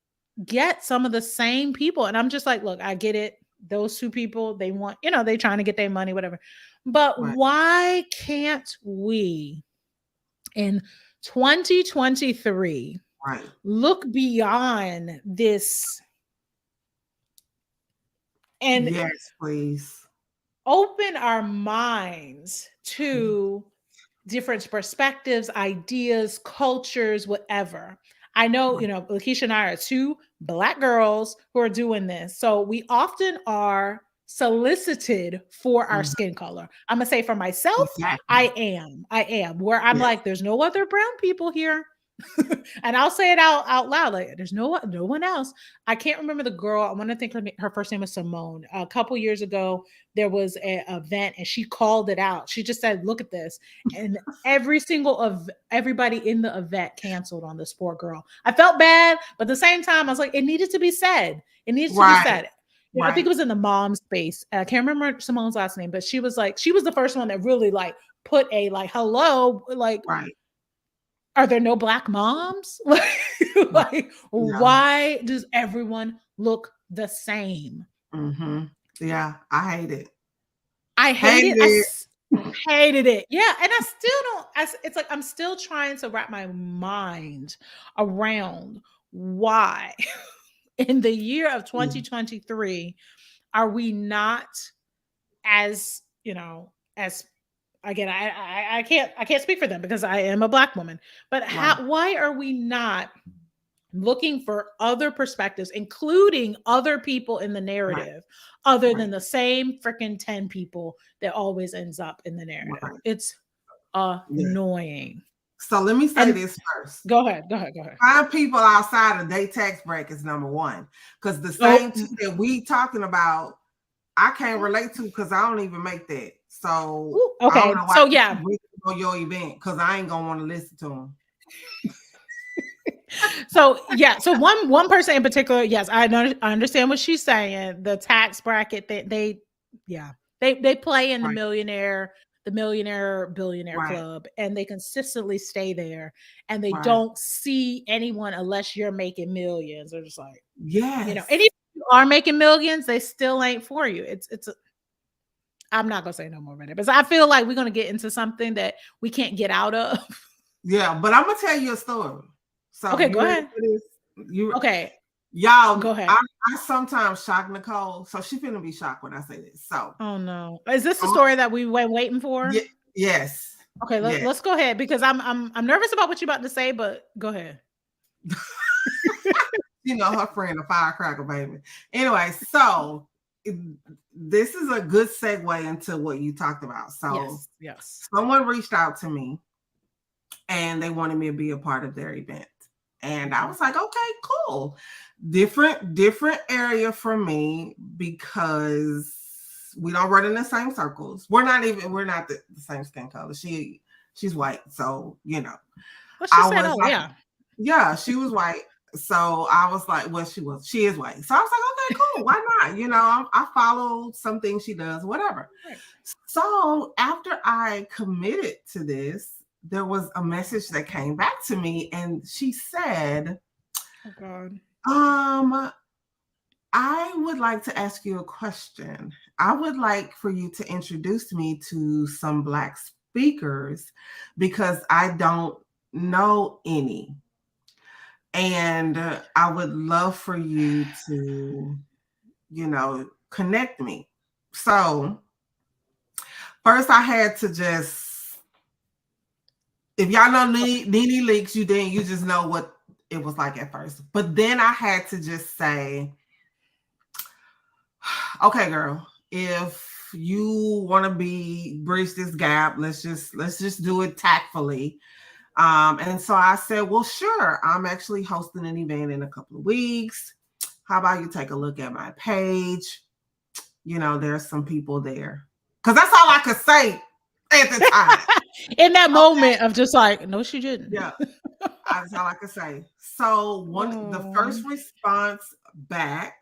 get some of the same people. And I'm just like, look, I get it. Those 2 people, they want, they're trying to get their money, whatever. But why can't we in 2023 look beyond this and yes, please open our minds to different perspectives, ideas, cultures, whatever. I know, LaKisha and I are 2 Black girls who are doing this. So we often are solicited for our skin color. I'm going to say for myself, I am where I'm like, there's no other brown people here. And I'll say it out loud. Like, there's no one else. I can't remember the girl. I want to think her first name was Simone. A couple years ago, there was an event and she called it out. She just said, look at this. And everybody in the event canceled on this poor girl. I felt bad, but at the same time, I was like, it needed to be said. It needed to be said. I think it was in the mom space. I can't remember Simone's last name, but she was the first one that really like put a like, hello, like, are there no Black moms? Why does everyone look the same? Yeah, I hate it. I hated it. Yeah, and I still don't. It's like I'm still trying to wrap my mind around why, in the year of 2023, are we not as again, I can't speak for them because I am a Black woman, but why are we not looking for other perspectives, including other people in the narrative, other than the same freaking 10 people that always ends up in the narrative? It's annoying. So let me say this first. Go ahead. Find people outside of their tax brackets, number one, because the same that we talking about, I can't relate to because I don't even make that. So okay, I don't know why on your event, because I ain't gonna want to listen to them. So one person in particular, yes, I understand what she's saying. The tax bracket that they play in the millionaire billionaire club, and they consistently stay there, and they don't see anyone unless you're making millions. They're just like, and if you are making millions, they still ain't for you. I'm not gonna say no more about it, but I feel like we're gonna get into something that we can't get out of. Yeah, but I'm gonna tell you a story. So Okay, you go ready ahead. for this? You Okay, y'all, go ahead. I sometimes shock Nicole, so she finna be shocked when I say this. So Oh no, is this the I'm story that we went waiting for? yes, Okay, yes. let's go ahead because I'm nervous about what you're about to say, but go ahead. You know her friend, a firecracker baby. Anyway, so this is a good segue into what you talked about. So Yes, yes. someone reached out to me and they wanted me to be a part of their event. And I was like, okay, cool. Different area for me because we don't run in the same circles. We're not the same skin color. She's white. So, you know. Let's just I say was that, like, yeah. yeah, she was white. So I was like, well, she is white. So I was like, okay, cool. Why not? You know, I follow some things she does, whatever. Right. So after I committed to this, there was a message that came back to me and she said, Oh God. I would like to ask you a question. I would like for you to introduce me to some Black speakers because I don't know any. And I would love for you to, you know, connect me. So first I had to just, if y'all know Nene Leaks, you just know what it was like at first. But then I had to just say, okay, girl, if you want to bridge this gap, let's just do it tactfully. And so I said, well, sure. I'm actually hosting an event in a couple of weeks. How about you take a look at my page? You know, there's some people there. Because that's all I could say at the time. In that moment of just like, no, she didn't. Yeah. That's all I could say. So the first response back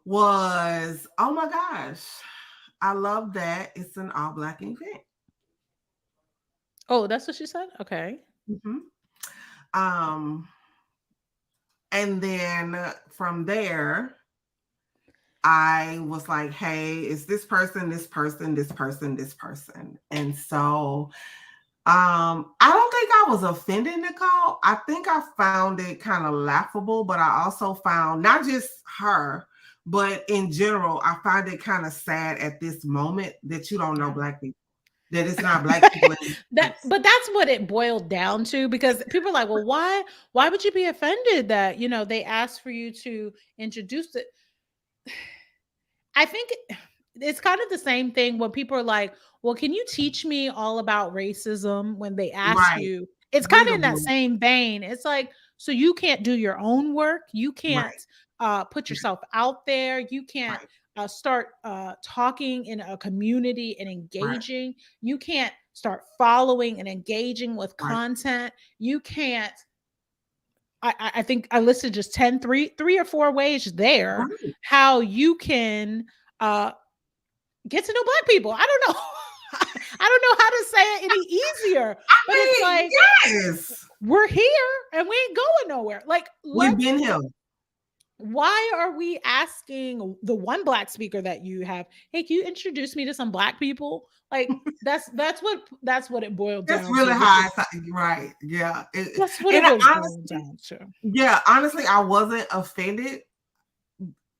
was, oh my gosh, I love that. It's an all Black event. Oh, that's what she said? Okay. Mm-hmm. And then from there, I was like, hey, it's this person, this person, this person, this person. And so I don't think I was offended, Nicole. I think I found it kind of laughable, but I also found not just her, but in general, I find it kind of sad at this moment that you don't know Black people, that it's not Black people. But that's what it boiled down to, because people are like, well, why would you be offended that, you know, they asked for you to introduce it? I think it's kind of the same thing when people are like, well, can you teach me all about racism when they ask Right. you? It's kind of in that Readable. same vein. It's like, so you can't do your own work. You can't Right. put yourself out there. You can't Right. start talking in a community and Right. engaging. You can't start following and engaging with Right. content. You can't. I think I listed just three or four ways there Right. how you can get to know Black people. I don't know. I don't know how to say it any easier, but it's like, yes, we're here and we ain't going nowhere. Like, we've been here. Why are we asking the one Black speaker that you have, hey, can you introduce me to some Black people? Like, that's what it boiled That's down really to. high. Right. Yeah. That's what it was boiled down to. Yeah. Honestly, I wasn't offended.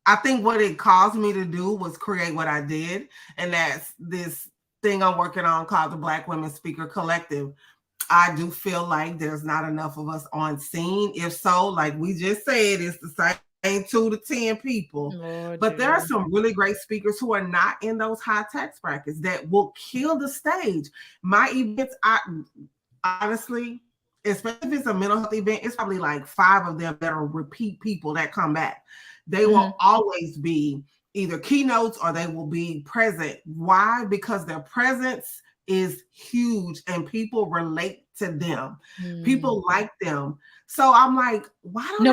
I think what it caused me to do was create what I did. And that's this thing I'm working on called the Black Women Speaker Collective. I do feel like there's not enough of us on scene. If so, like we just said, it's the same 2 to 10 people. Lord, but there are some really great speakers who are not in those high tax brackets that will kill the stage. My events, honestly, especially if it's a mental health event, it's probably like 5 of them that are repeat people that come back. They will always be either keynotes or they will be present. Why? Because their presence is huge and people relate to them. People like them. So I'm like, why don't no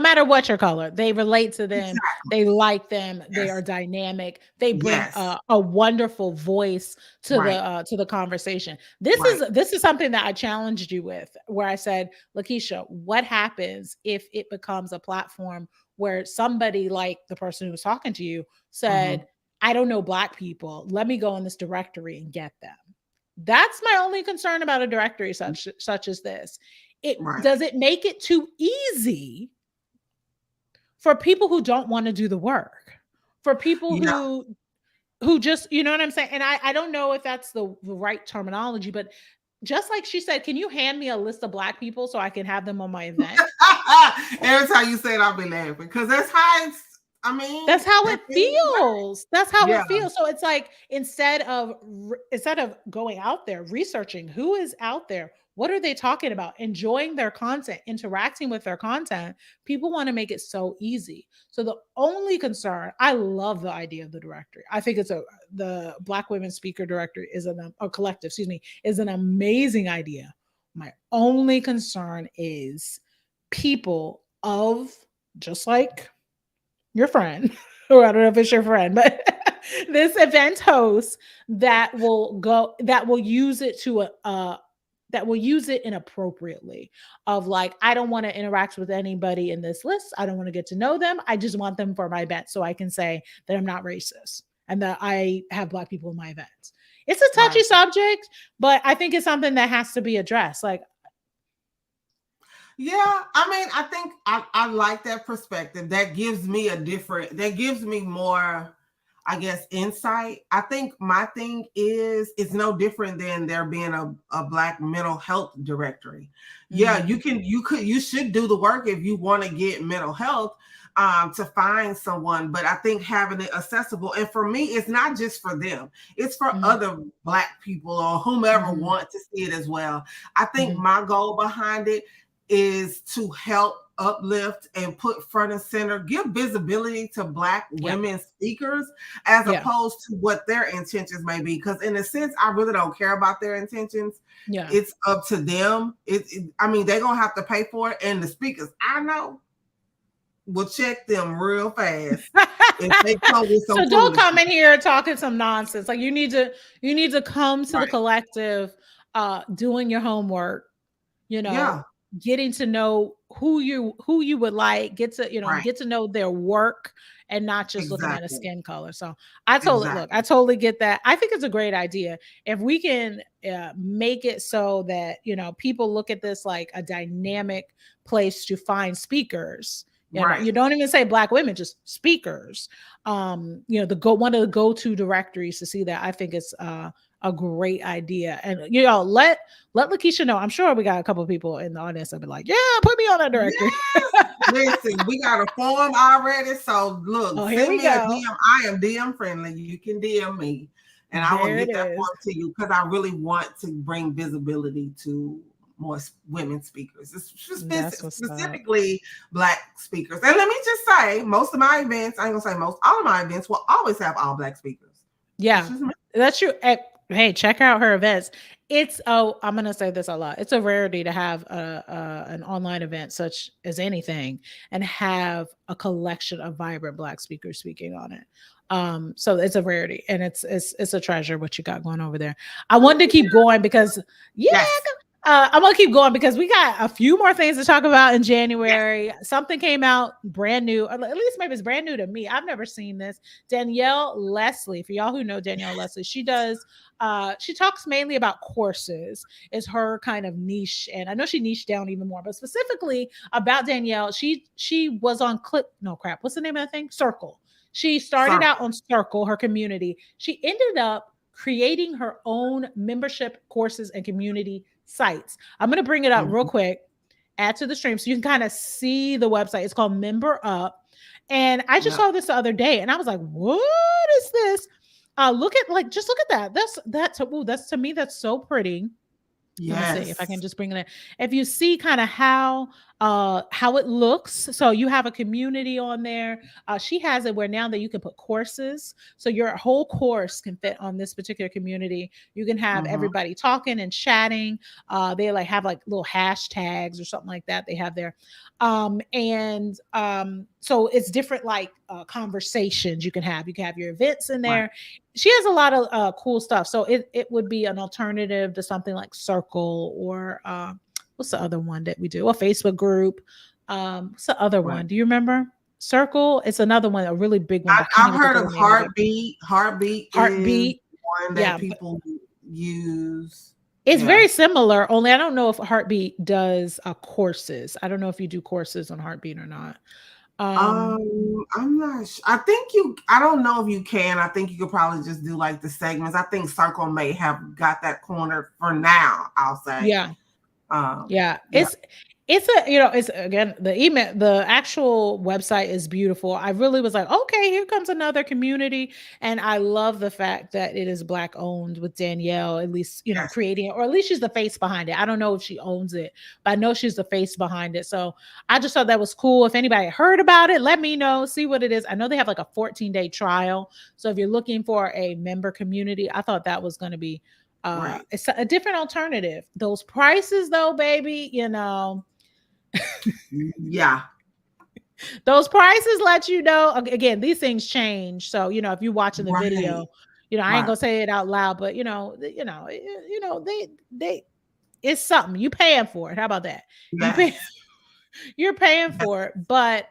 matter what your color, they relate to them. Exactly. They like them. Yes. They are dynamic. They bring a wonderful voice to the conversation. This is something that I challenged you with, where I said, LaKisha, what happens if it becomes a platform where somebody like the person who's talking to you said, I don't know Black people. Let me go in this directory and get them. That's my only concern about a directory such as this. Does it make it too easy for people who don't want to do the work? For people who just, you know what I'm saying? And I don't know if that's the right terminology, but just like she said, can you hand me a list of Black people so I can have them on my event? Every time you say it, I'll be laughing because that's how that's how it feels. That's how it feels. So it's like instead of going out there researching who is out there, what are they talking about, enjoying their content, interacting with their content, people want to make it so easy. So the only concern, I love the idea of the directory. I think the Black Women Speaker Directory collective, is an amazing idea. My only concern is people of, just like your friend, or I don't know if it's your friend, but this event host that will use it inappropriately, of like, I don't want to interact with anybody in this list. I don't want to get to know them. I just want them for my event so I can say that I'm not racist and that I have Black people in my events. It's a touchy subject, but I think it's something that has to be addressed. Like, yeah, I mean, I think I like that perspective. That gives me more, I guess, insight. I think my thing is, it's no different than there being a Black mental health directory. Yeah, you should do the work if you want to get mental health, to find someone. But I think having it accessible, and for me, it's not just for them, it's for other Black people or whomever want to see it as well. I think my goal behind it is to help uplift and put front and center, give visibility to Black women speakers, as opposed to what their intentions may be. Because in a sense, I really don't care about their intentions. Yeah, it's up to them. I mean, they're gonna have to pay for it, and the speakers, I know, will check them real fast. If they come with some so don't come in here talking some nonsense. Like, you need to come to the collective, doing your homework, getting to know who you would like, get to know their work, and not just looking at a skin color. So I totally get that. I think it's a great idea if we can make it so that people look at this like a dynamic place to find speakers. You don't even say Black women, just speakers. One of the go-to directories to see that. I think it's a great idea. And let LaKisha know. I'm sure we got a couple of people in the audience that be like, yeah, put me on that directory. Yes. Listen, we got a form already. So look, send me a DM. I am DM friendly. You can DM me, and I will get that form to you, because I really want to bring visibility to more women speakers, specifically Black speakers. And let me just say, most of my events, I ain't gonna say most, all of my events will always have all Black speakers. Yeah, that's true. Hey, check out her events. I'm going to say this a lot. It's a rarity to have an online event such as anything and have a collection of vibrant Black speakers speaking on it. So it's a rarity, and it's a treasure what you got going over there. I wanted to keep going because I'm gonna keep going because we got a few more things to talk about in January. Something came out brand new, or at least maybe it's brand new to me. I've never seen this. Danielle Leslie, for y'all who know Danielle Leslie, she talks mainly about courses, is her kind of niche. And I know she niched down even more, but specifically about Danielle, she was on what's the name of that thing? Circle. She started out on Circle, her community. She ended up creating her own membership courses and community sites. I'm going to bring it up real quick, add to the stream so you can kind of see the website. It's called Member Up. And I just saw this the other day and I was like, what is this? Look at that. That's to me, that's so pretty. Yes. Let me see if I can just bring it in. If you see kind of how it looks. So you have a community on there. She has it where now that you can put courses. So your whole course can fit on this particular community. You can have everybody talking and chatting. They have little hashtags or something like that they have there. So it's different conversations you can have. You can have your events in there. Right. She has a lot of cool stuff. So it would be an alternative to something like Circle or what's the other one that we do? A Facebook group. What's the other one? Do you remember? Circle. It's another one, a really big one, but I can't I've even think heard of of the name of it. Heartbeat. Heartbeat is Heartbeat. one that Yeah, but people use. it's Yeah. very similar. Only I don't know if Heartbeat does courses. I don't know if you do courses on Heartbeat or not. I'm not I think I don't know if you can. I think you could probably just do like the segments. I think Circle may have got that corner for now, I'll say. Yeah. Yeah, Yeah, it's a, it's, again, the email, the actual website is beautiful. I really was like, okay, here comes another community, and I love the fact that it is Black owned, with Danielle at least, yes, creating it, or at least she's the face behind it. I don't know if she owns it, but I know she's the face behind it. So I just thought that was cool. If anybody heard about it, let me know, see what it is. I know they have like a 14-day trial, so if you're looking for a member community, I thought that was going to be right. it's a different alternative. Those prices though, baby, Yeah, those prices let you know, again, these things change. So, if you're watching the right, video, I ain't right. gonna say it out loud, but they it's something. You paying for it. How about that? You pay Yes, You're paying yes, for it, but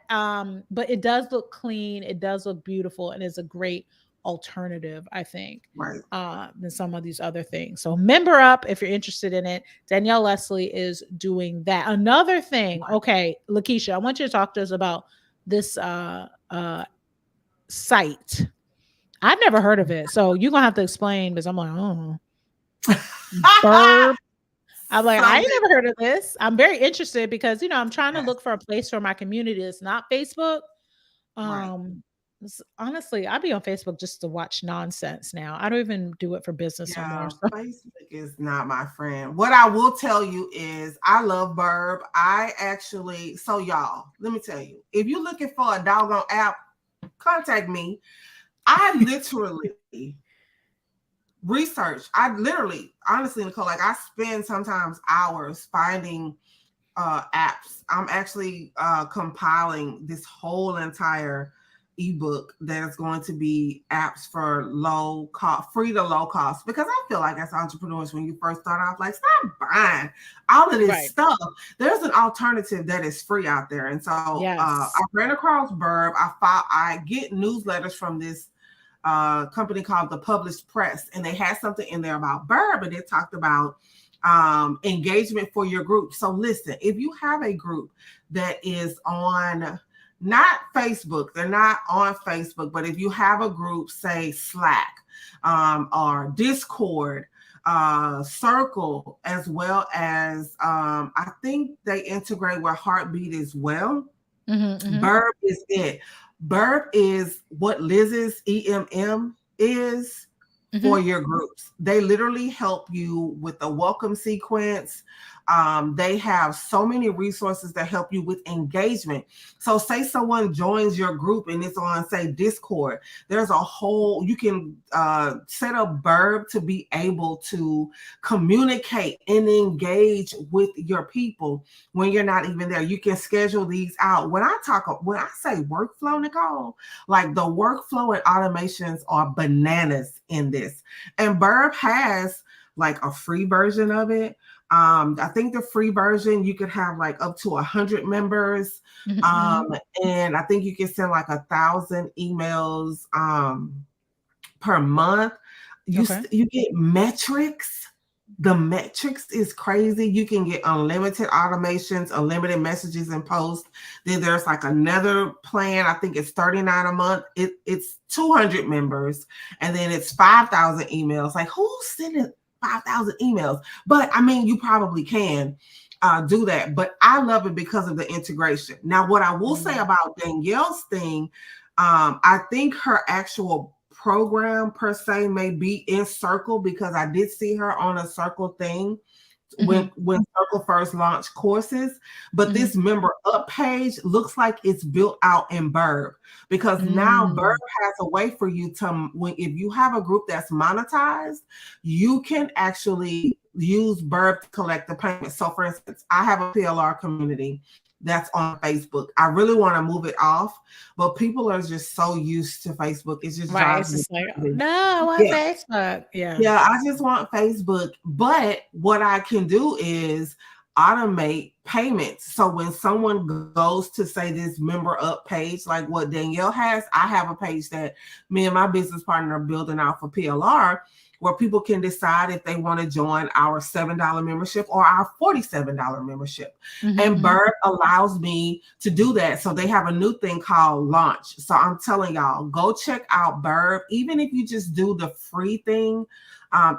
it does look clean, it does look beautiful, and it's a great alternative, I think, right, than some of these other things. So member up if you're interested in it. Danielle Leslie is doing that. Another thing, right. okay, LaKisha, I want you to talk to us about this site. I've never heard of it, so you're gonna have to explain, because I'm like, oh, Burb. I'm like, I So ain't never heard of this. I'm very interested because I'm trying to yes, look for a place for my community. It's not Facebook. right. Um, honestly, I be on Facebook just to watch nonsense now. I don't even do it for business no more. Yeah, So Facebook is not my friend. What I will tell you is I love Burb. I actually, so y'all, let me tell you, if you're looking for a doggone app, contact me. I literally honestly, Nicole, like I spend sometimes hours finding apps. I'm actually compiling this whole entire ebook that is going to be apps for low cost, free to low cost, because I feel like as entrepreneurs, when you first start off, like, stop buying all of this right. stuff. There's an alternative that is free out there. And so I Yes. ran across Burb. I get newsletters from this company called the Published Press, and they had something in there about Burb, and it talked about engagement for your group. So listen, if you have a group that is on not Facebook, they're not on Facebook, but if you have a group, say Slack or Discord, Circle, as well as I think they integrate with Heartbeat as well. Mm-hmm. Burb is it. Burb is what Liz's EMM is for Mm-hmm. your groups. They literally help you with the welcome sequence. They have so many resources that help you with engagement. So say someone joins your group and it's on, say, Discord. There's a whole, you can set up Burb to be able to communicate and engage with your people when you're not even there. You can schedule these out. When I say workflow, Nicole, like the workflow and automations are bananas in this. And Burb has like a free version of it. I think the free version, you could have like up to 100 members. Mm-hmm. And I think you can send like 1,000 emails per month. Okay. You get metrics. The metrics is crazy. You can get unlimited automations, unlimited messages and posts. Then there's like another plan. I think it's $39 a month. It's 200 members, and then it's 5,000 emails. Like, who's sending 5,000 emails? But I mean, you probably can do that. But I love it because of the integration. Now, what I will say about Danielle's thing, I think her actual program per se may be in Circle, because I did see her on a Circle thing when Circle first launched courses. But this member up page looks like it's built out in Burb, because now Burb has a way for you to, if you have a group that's monetized, you can actually use Burb to collect the payment. So for instance, I have a PLR community that's on Facebook. I really want to move it off, but people are just so used to Facebook. It just Right. drives It's me just like, crazy. no, I want Yeah. Facebook. Yeah. Yeah, I just want Facebook. But what I can do is automate payments. So when someone goes to say this member up page, like what Danielle has, I have a page that me and my business partner are building out for PLR, where people can decide if they want to join our $7 membership or our $47 membership. And Bird allows me to do that. So they have a new thing called Launch. So I'm telling y'all, go check out Bird. Even if you just do the free thing,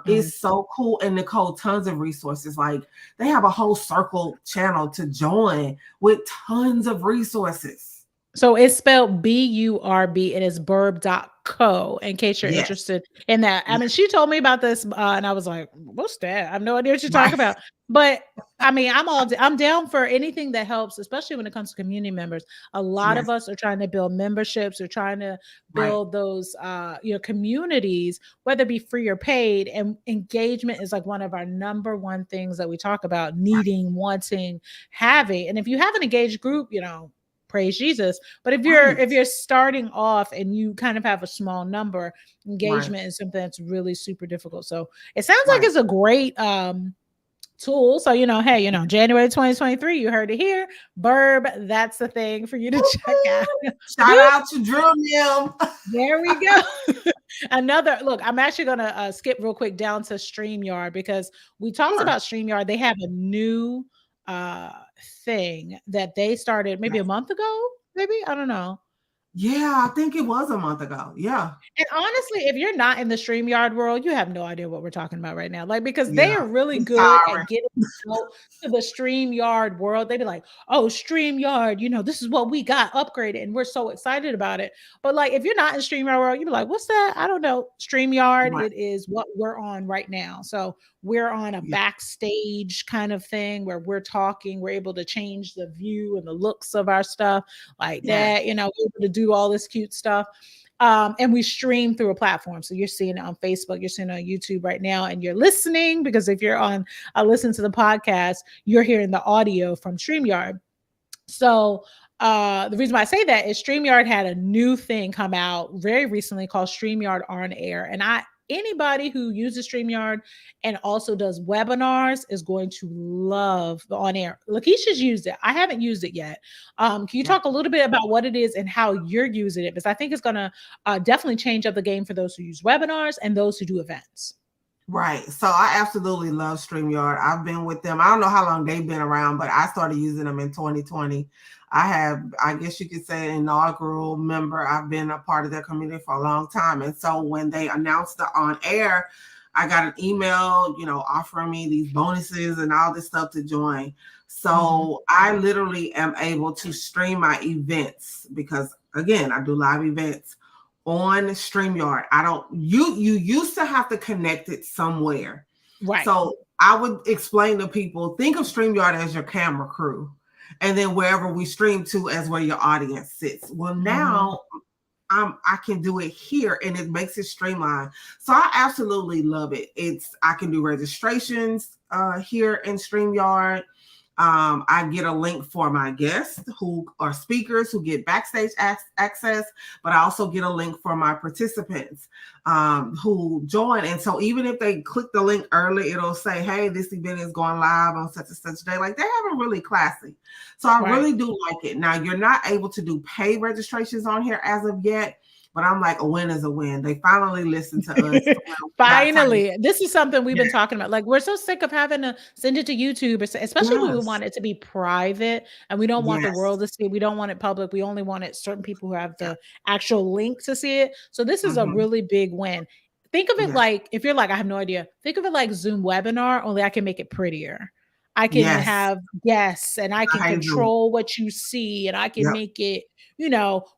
it's so cool. And Nicole, tons of resources. Like they have a whole circle channel to join with tons of resources. So it's spelled BURB. It is burb.co in case you're interested in that. I mean, she told me about this and I was like, what's that? I have no idea what you're talking about. But I mean, I'm down for anything that helps, especially when it comes to community members. A lot of us are trying to build memberships or trying to build those communities, whether it be free or paid. And engagement is like one of our number one things that we talk about, needing, wanting, having. And if you have an engaged group, praise Jesus. But if you're starting off and you kind of have a small number, engagement is something that's really super difficult. So it sounds like it's a great tool. So, hey, January 2023, you heard it here. Burb, that's the thing for you to check out. Shout out to Drill Nim. There we go. Look, I'm actually going to skip real quick down to StreamYard because we talked about StreamYard. They have a new thing that they started maybe a month ago, I don't know. Yeah, I think it was a month ago. Yeah. And honestly, if you're not in the StreamYard world, you have no idea what we're talking about right now. Like, because they are really good at getting out to the StreamYard world. They'd be like, oh, StreamYard, this is what we got upgraded. And we're so excited about it. But like, if you're not in StreamYard world, you'd be like, what's that? I don't know. StreamYard, it is what we're on right now. So we're on a backstage kind of thing where we're talking, we're able to change the view and the looks of our stuff like that, we're able to do all this cute stuff. And we stream through a platform. So you're seeing it on Facebook, you're seeing it on YouTube right now, and you're listening because if you're on listen to the podcast, you're hearing the audio from StreamYard. So the reason why I say that is StreamYard had a new thing come out very recently called StreamYard On Air. And anybody who uses StreamYard and also does webinars is going to love the On Air. LaKisha's used it. I haven't used it yet. Can you talk a little bit about what it is and how you're using it? Because I think it's going to definitely change up the game for those who use webinars and those who do events. Right. So I absolutely love StreamYard. I've been with them. I don't know how long they've been around, but I started using them in 2020. I guess you could say, an inaugural member. I've been a part of their community for a long time. And so when they announced the On Air, I got an email, offering me these bonuses and all this stuff to join. So I literally am able to stream my events because, again, I do live events on StreamYard. You used to have to connect it somewhere. Right. So I would explain to people, think of StreamYard as your camera crew. And then wherever we stream to as where your audience sits. Well, now I can do it here and it makes it streamlined. So I absolutely love it. I can do registrations here in StreamYard. I get a link for my guests who are speakers who get backstage access, but I also get a link for my participants who join. And so even if they click the link early, it'll say, hey, this event is going live on such and such day. Like, they have it really classy. So I really do like it. Now, you're not able to do paid registrations on here as of yet. But I'm like, a win is a win. They finally listened to us. Finally. This is something we've been talking about. Like, we're so sick of having to send it to YouTube, especially when we want it to be private and we don't want the world to see it. We don't want it public. We only want it certain people who have the actual link to see it. So this is a really big win. Think of it like, if you're like, I have no idea, think of it like Zoom webinar, only I can make it prettier. I can have guests and I can control what you see and I can make it,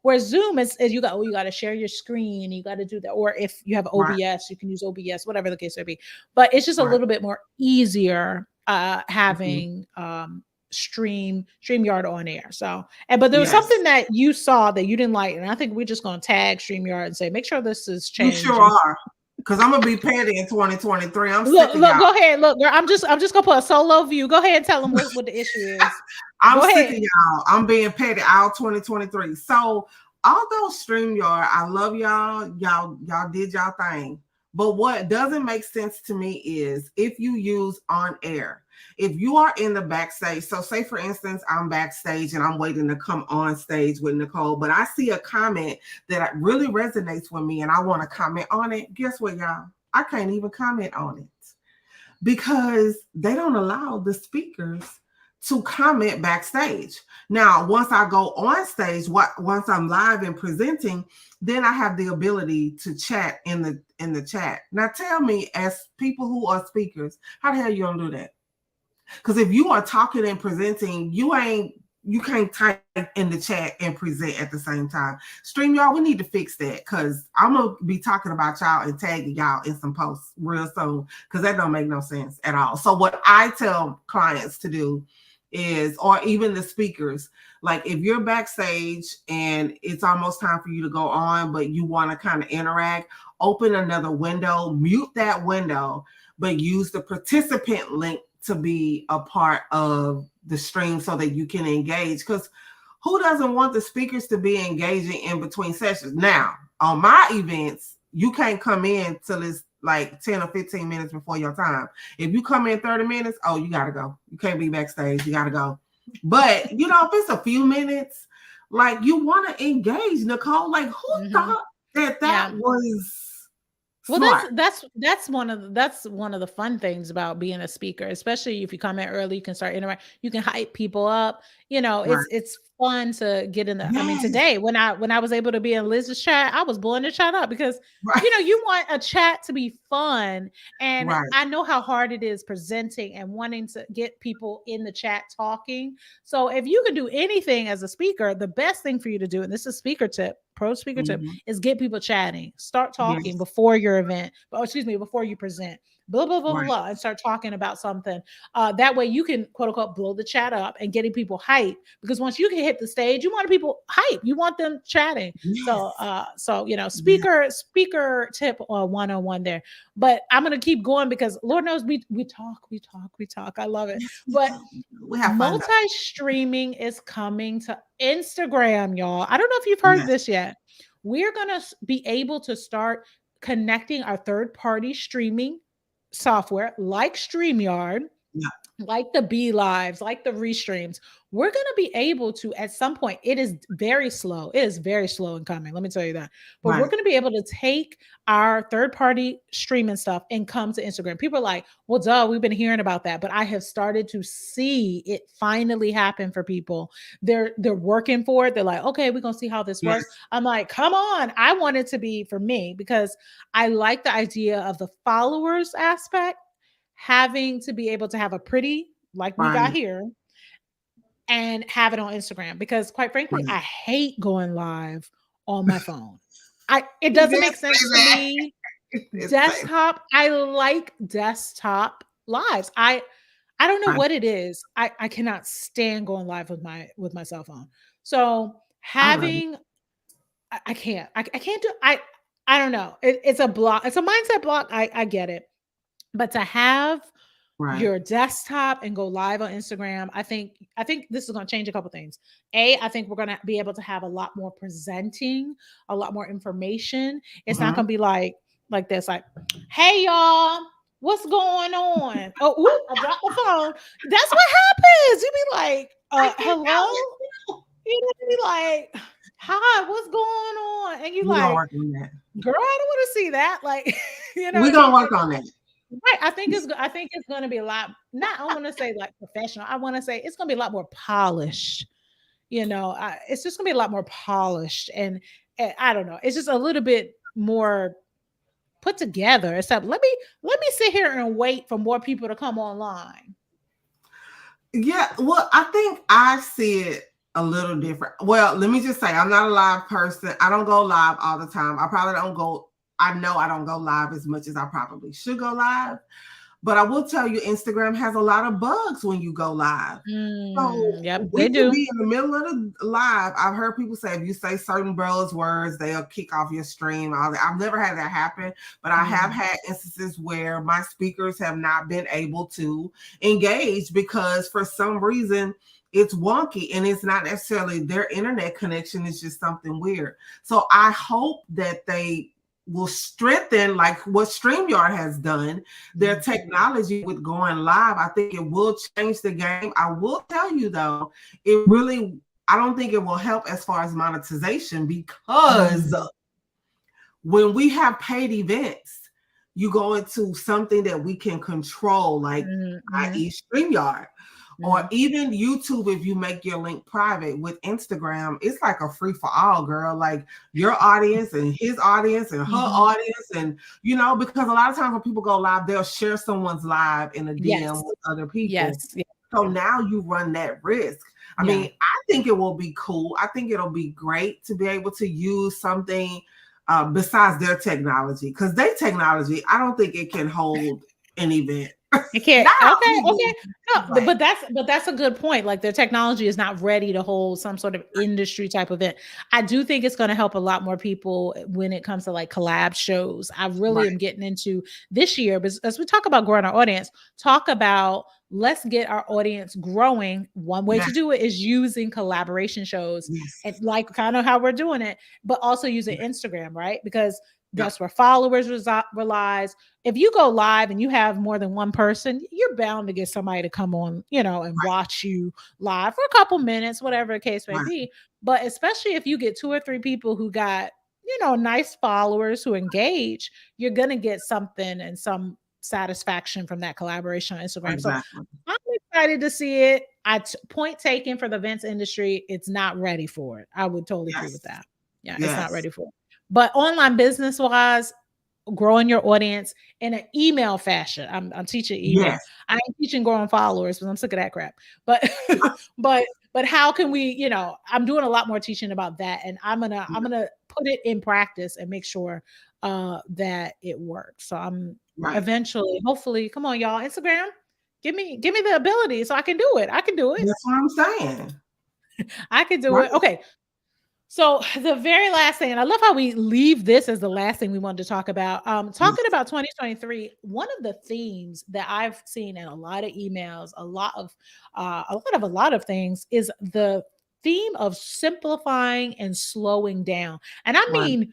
where Zoom is you got to share your screen, you got to do that. Or if you have OBS, you can use OBS, whatever the case may be. But it's just a little bit more easier having StreamYard on air. So, but there was something that you saw that you didn't like, and I think we're just going to tag StreamYard and say, make sure this is changed. You sure are. Because I'm gonna be petty in 2023. Look, go ahead. Look, girl, I'm just gonna put a solo view. Go ahead and tell them what the issue is. I'm sick of y'all. I'm being petty all 2023. So although StreamYard, I love y'all. Y'all did y'all thing. But what doesn't make sense to me is if you use On Air, If you are in the backstage, so say for instance, I'm backstage and I'm waiting to come on stage with Nicole, but I see a comment that really resonates with me and I want to comment on it. Guess what, y'all? I can't even comment on it because they don't allow the speakers to comment backstage. Now, once I go on stage, once I'm live and presenting, then I have the ability to chat in the chat. Now, tell me, as people who are speakers, how the hell you gonna do that? Because if you are talking and presenting, you can't type in the chat and present at the same time. Stream, y'all, we need to fix that because I'm gonna be talking about y'all and tagging y'all in some posts real soon because that don't make no sense at all. So what I tell clients to do is, or even the speakers, like if you're backstage and it's almost time for you to go on, but you want to kind of interact, open another window, mute that window, but use the participant link to be a part of the stream so that you can engage. Because who doesn't want the speakers to be engaging in between sessions? Now, on my events, you can't come in till it's like 10 or 15 minutes before your time. If you come in 30 minutes, oh, you got to go. You can't be backstage. You got to go. But, you know, if it's a few minutes, like you want to engage, Nicole, like who thought that was... Well, that's one of the fun things about being a speaker, especially if you come in early, you can start interacting, you can hype people up. You know, it's fun to get in the. I mean, today when I was able to be in Liz's chat, I was blowing the chat up because you know you want a chat to be fun, and I know how hard it is presenting and wanting to get people in the chat talking. So if you can do anything as a speaker, the best thing for you to do, and this is speaker tip. Pro speaker tip is get people chatting, start talking before your event, before you present, blah, blah, blah, blah, and start talking about something. That way you can quote unquote blow the chat up and getting people hype, because once you can hit the stage, you want people hype, you want them chatting. So you know, speaker tip 101 there. But I'm gonna keep going because Lord knows we talk. I love it. But multi-streaming is coming to Instagram, y'all. I don't know if you've heard this yet. We're gonna be able to start connecting our third-party streaming software like StreamYard, like the B Lives, like the Restreams. We're going to be able to, at some point, it is very slow. It is very slow in coming. Let me tell you that. But we're going to be able to take our third-party streaming stuff and come to Instagram. People are like, well, duh, we've been hearing about that. But I have started to see it finally happen for people. They're working for it. They're like, okay, we're going to see how this works. I'm like, come on. I want it to be for me because I like the idea of the followers aspect, having to be able to have a pretty, like we got here, and have it on Instagram, because quite frankly, I hate going live on my phone. It doesn't make sense to me. Desktop, I like desktop lives. I don't know what it is. I cannot stand going live with my cell phone. So having, I can't do, I don't know. It's a block. It's a mindset block. I get it. But to have your desktop and go live on Instagram, I think this is going to change a couple things. I think we're going to be able to have a lot more presenting, a lot more information. It's not going to be like this, like, hey y'all, what's going on? Oh, I dropped the phone. That's what happens. You be like, hello? You be like, hi, what's going on? And you like, girl, I don't want to see that. Like, you know, we're going to work on that. Right. I think it's going to be a lot, I want to say like professional. I want to say it's going to be a lot more polished. You know, it's just going to be a lot more polished. And I don't know. It's just a little bit more put together. Except let me sit here and wait for more people to come online. Yeah. Well, I think I see it a little different. Well, let me just say, I'm not a live person. I don't go live all the time. I know I don't go live as much as I probably should go live, but I will tell you, Instagram has a lot of bugs when you go live. So they do. Be in the middle of the live. I've heard people say if you say certain buzzwords, they'll kick off your stream. I've never had that happen, but I have had instances where my speakers have not been able to engage because for some reason it's wonky and it's not necessarily their internet connection. It's just something weird. So I hope that they will strengthen, like what StreamYard has done, their technology with going live. I think it will change the game. I will tell you though, it really, I don't think it will help as far as monetization, because when we have paid events, you go into something that we can control, like i.e. StreamYard. Or even YouTube, if you make your link private. With Instagram, it's like a free for all, girl. Like your audience and his audience and her audience. And, you know, because a lot of times when people go live, they'll share someone's live in a DM with other people. So now you run that risk. I mean, I think it will be cool. I think it'll be great to be able to use something besides their technology. Because their technology, I don't think it can hold an event. It can't. Okay. No, but that's a good point. Like their technology is not ready to hold some sort of industry type event. I do think it's going to help a lot more people when it comes to like collab shows. I really am getting into this year, but as we talk about growing our audience, talk about let's get our audience growing. One way to do it is using collaboration shows, and like kind of how we're doing it, but also using Instagram, right? Because that's where followers relies. If you go live and you have more than one person, you're bound to get somebody to come on, you know, and watch you live for a couple minutes, whatever the case may be. But especially if you get 2 or 3 people who got, you know, nice followers who engage, you're going to get something and some satisfaction from that collaboration on Instagram. So I'm excited to see it. Point taken for the events industry. It's not ready for it. I would totally agree with that. Yeah, it's not ready for it. But online business wise, growing your audience in an email fashion. I'm teaching email. I ain't teaching growing followers because I'm sick of that crap. But but how can we, you know, I'm doing a lot more teaching about that. And I'm gonna put it in practice and make sure that it works. So I'm eventually, hopefully, come on, y'all, Instagram, give me the ability so I can do it. I can do it. That's what I'm saying. I can do it. Okay. So the very last thing, and I love how we leave this as the last thing we wanted to talk about. Talking about 2023, one of the themes that I've seen in a lot of emails, a lot of things is the theme of simplifying and slowing down. And I mean,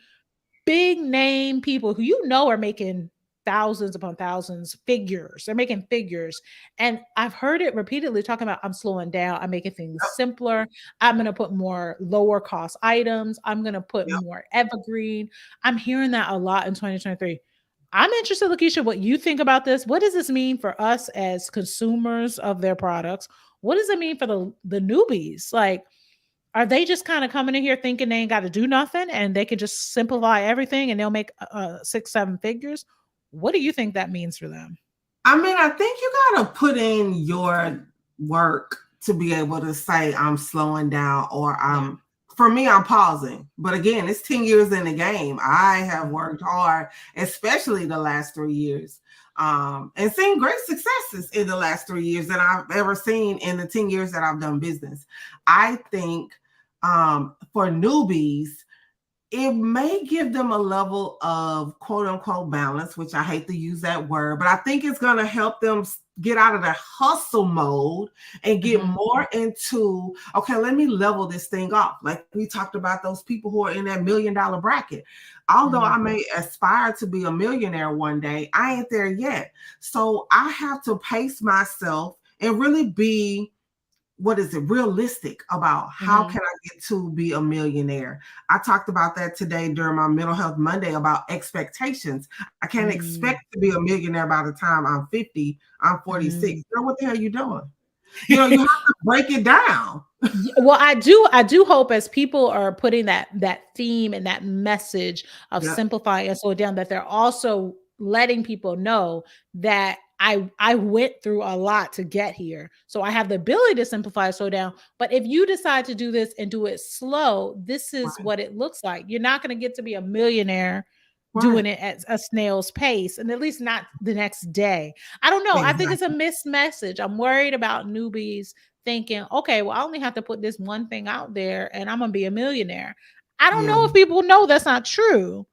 big name people who you know are making thousands upon thousands figures. They're making figures. And I've heard it repeatedly talking about I'm slowing down. I'm making things simpler. I'm going to put more lower cost items. I'm going to put more evergreen. I'm hearing that a lot in 2023. I'm interested, LaKisha, what you think about this. What does this mean for us as consumers of their products? What does it mean for the newbies? Like, are they just kind of coming in here thinking they ain't got to do nothing and they can just simplify everything and they'll make 6-7 figures? What do you think that means for them? I mean, I think you got to put in your work to be able to say I'm slowing down or for me, I'm pausing. But again, it's 10 years in the game. I have worked hard, especially the last 3 years, and seen great successes in the last 3 years that I've ever seen in the 10 years that I've done business. I think for newbies, it may give them a level of quote unquote balance, which I hate to use that word, but I think it's going to help them get out of the hustle mode and get more into, okay, let me level this thing off. Like we talked about those people who are in that $1 million bracket. Although I may aspire to be a millionaire one day, I ain't there yet. So I have to pace myself and really be realistic about how can I get to be a millionaire. I talked about that today during my Mental Health Monday about expectations. I can't expect to be a millionaire by the time I'm 50, I'm 46. Girl, what the hell are you doing? You know, you have to break it down. Well, I do hope as people are putting that theme and that message of simplifying and slow down, that they're also letting people know that I went through a lot to get here. So I have the ability to simplify, slow down. But if you decide to do this and do it slow, this is what it looks like. You're not going to get to be a millionaire doing it at a snail's pace, and at least not the next day. I don't know. I think it's a missed message. I'm worried about newbies thinking, okay, well, I only have to put this one thing out there and I'm going to be a millionaire. I don't know if people know that's not true.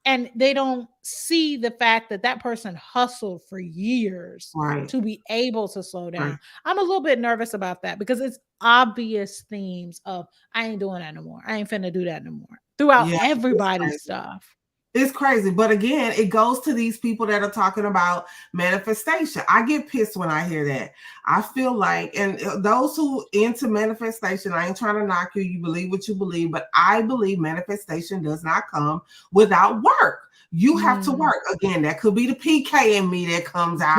And they don't see the fact that that person hustled for years to be able to slow down. I'm a little bit nervous about that because it's obvious themes of I ain't doing that no more. I ain't finna do that no more throughout everybody's stuff. It's crazy. But again, it goes to these people that are talking about manifestation. I get pissed when I hear that. I feel like, and those who into manifestation, I ain't trying to knock you. You believe what you believe, but I believe manifestation does not come without work. You have to work. Again, that could be the PK in me that comes out.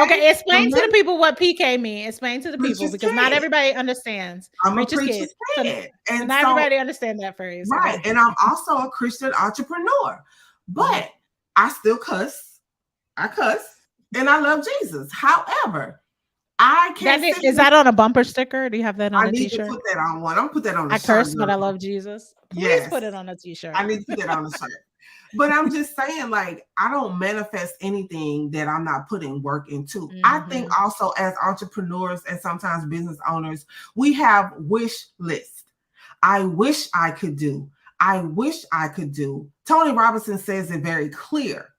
Okay, explain to the people what PK means. Explain to the people because not everybody understands. I'm a preacher's kid. And not everybody understands that phrase. Right. Okay. And I'm also a Christian entrepreneur. But I still cuss. I cuss. And I love Jesus. However, I can't. Is that on a bumper sticker? Do you have that on a t-shirt? I need to put that on one. I'm gonna put that on a shirt. I curse, but I love Jesus. Please put it on a t-shirt. I need to put that on a shirt. But I'm just saying, like, I don't manifest anything that I'm not putting work into. I think also as entrepreneurs and sometimes business owners, we have wish lists. I wish I could do. I wish I could do. Tony Robinson says it very clear.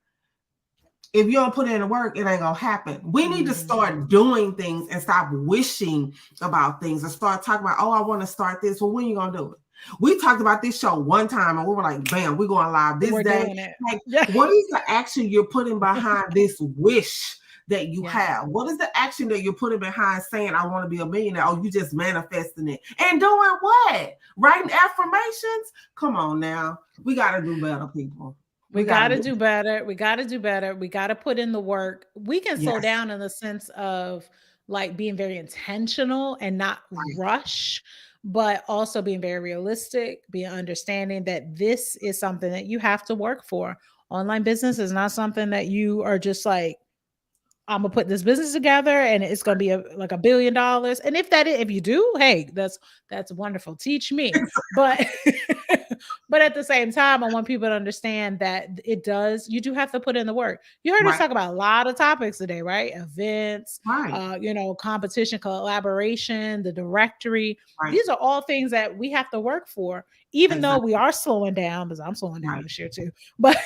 If you don't put in the work, it ain't gonna happen. We need to start doing things and stop wishing about things and start talking about, oh, I want to start this. Well, when are you gonna do it? We talked about this show one time and we were like, bam, we're going live this day. Like, what is the action you're putting behind this wish that you have? What is the action that you're putting behind saying, I want to be a millionaire? Oh, you just manifesting it. And doing what? Writing affirmations? Come on now. We got to do better, people. We got to do better. We got to do better. We got to put in the work. We can slow down in the sense of like being very intentional and not rush, but also being very realistic, being understanding that this is something that you have to work for. Online business is not something that you are just like, I'm gonna put this business together and it's gonna be like $1 billion. And if you do, hey, that's wonderful. Teach me. But but at the same time, I want people to understand that you do have to put in the work. You heard us talk about a lot of topics today, right? Events, competition, collaboration, the directory. These are all things that we have to work for, even though we are slowing down, because I'm slowing down this year too. But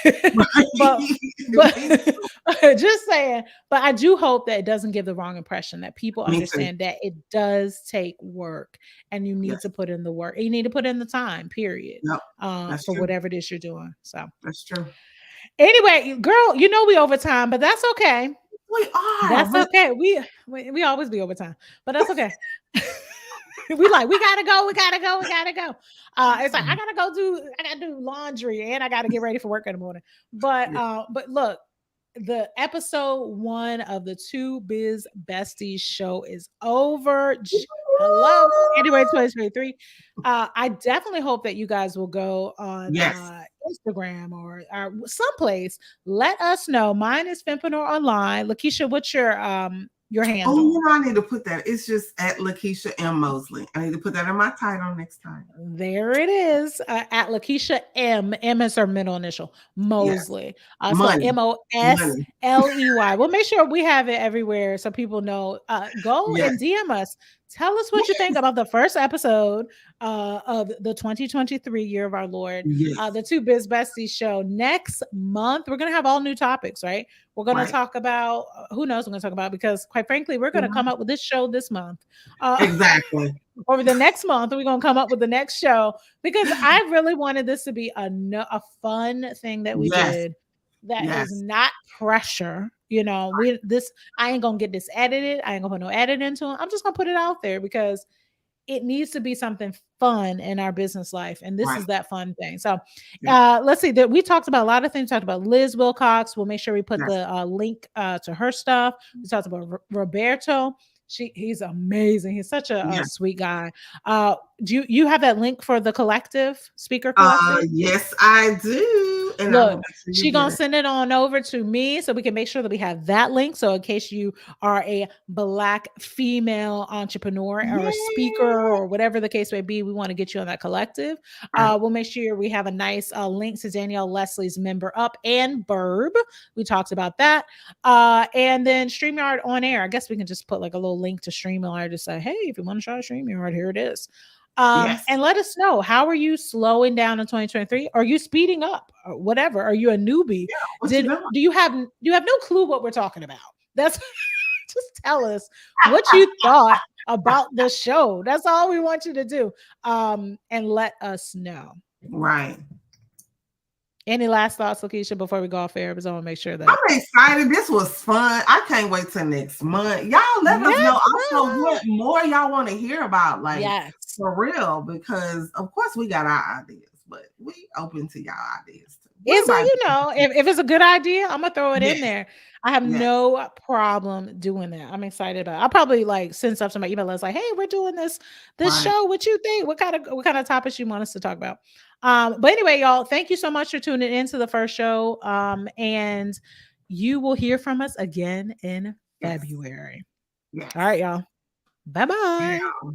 just saying, but I do hope that it doesn't give the wrong impression, that people understand that it does take work and you need to put in the work. You need to put in the time, period, for whatever it is you're doing. So that's true. Anyway, girl, we overtime, but that's okay. We are. That's okay. We always be overtime, but that's okay. we gotta go. It's like I gotta do laundry and I gotta get ready for work in the morning. But look, the episode 1 of the 2 Biz Besties show is over. Hello, January 2023. I definitely hope that you guys will go on Instagram or someplace. Let us know. Mine is Fempreneur Online. LaKisha, what's your handle? Oh, I need to put that. It's just at LaKisha M. Mosley. I need to put that in my title next time. There it is. At LaKisha M. M is her middle initial. Mosley. So Mosley. We'll make sure we have it everywhere so people know. Go and DM us. Tell us what you think about the first episode of the 2023 year of our Lord, the 2 Biz Besties show. Next month, we're going to have all new topics, right? We're going to talk about, who knows we're going to talk about, because quite frankly, we're going to come up with this show this month. Exactly. Over the next month, we're going to come up with the next show, because I really wanted this to be a fun thing that we did that is not pressure. I ain't gonna get this edited. I ain't gonna put no edit into it. I'm just gonna put it out there because it needs to be something fun in our business life. And this is that fun thing. So let's see that we talked about a lot of things. We talked about Liz Wilcox. We'll make sure we put the link to her stuff. We talked about Roberto. He's amazing. He's such a sweet guy. Do you have that link for the speaker collective? Yes, I do. And look, she's gonna send it on over to me so we can make sure that we have that link. So in case you are a Black female entrepreneur or a speaker or whatever the case may be, we want to get you on that collective. We'll make sure we have a nice link to Danielle Leslie's Member Up and Burb. We talked about that. And then StreamYard on air. I guess we can just put like a little link to StreamYard to say, hey, if you want to try StreamYard, here it is. And let us know, how are you slowing down in 2023? Are you speeding up or whatever? Are you a newbie? Do you have no clue what we're talking about? That's just tell us what you thought about the show. That's all we want you to do. And let us know. Right. Any last thoughts, LaKisha, before we go off air? Because I want to make sure I'm that excited. This was fun. I can't wait till next month. Y'all let us know next also month. what more y'all want to hear about, like Yes. for real, because of course we got our ideas, but we open to y'all ideas too. Is What it, about you know, if it's a good idea, I'm gonna throw it in yes, there. I have yes, no problem doing that. I'm excited about it. I'll probably like send stuff to my email list like, hey, we're doing this right. show. What you think? What kind of topics you want us to talk about? But anyway, y'all, thank you so much for tuning into the first show. And you will hear from us again in Yes, February. All yes. right, y'all. Bye bye. Yeah.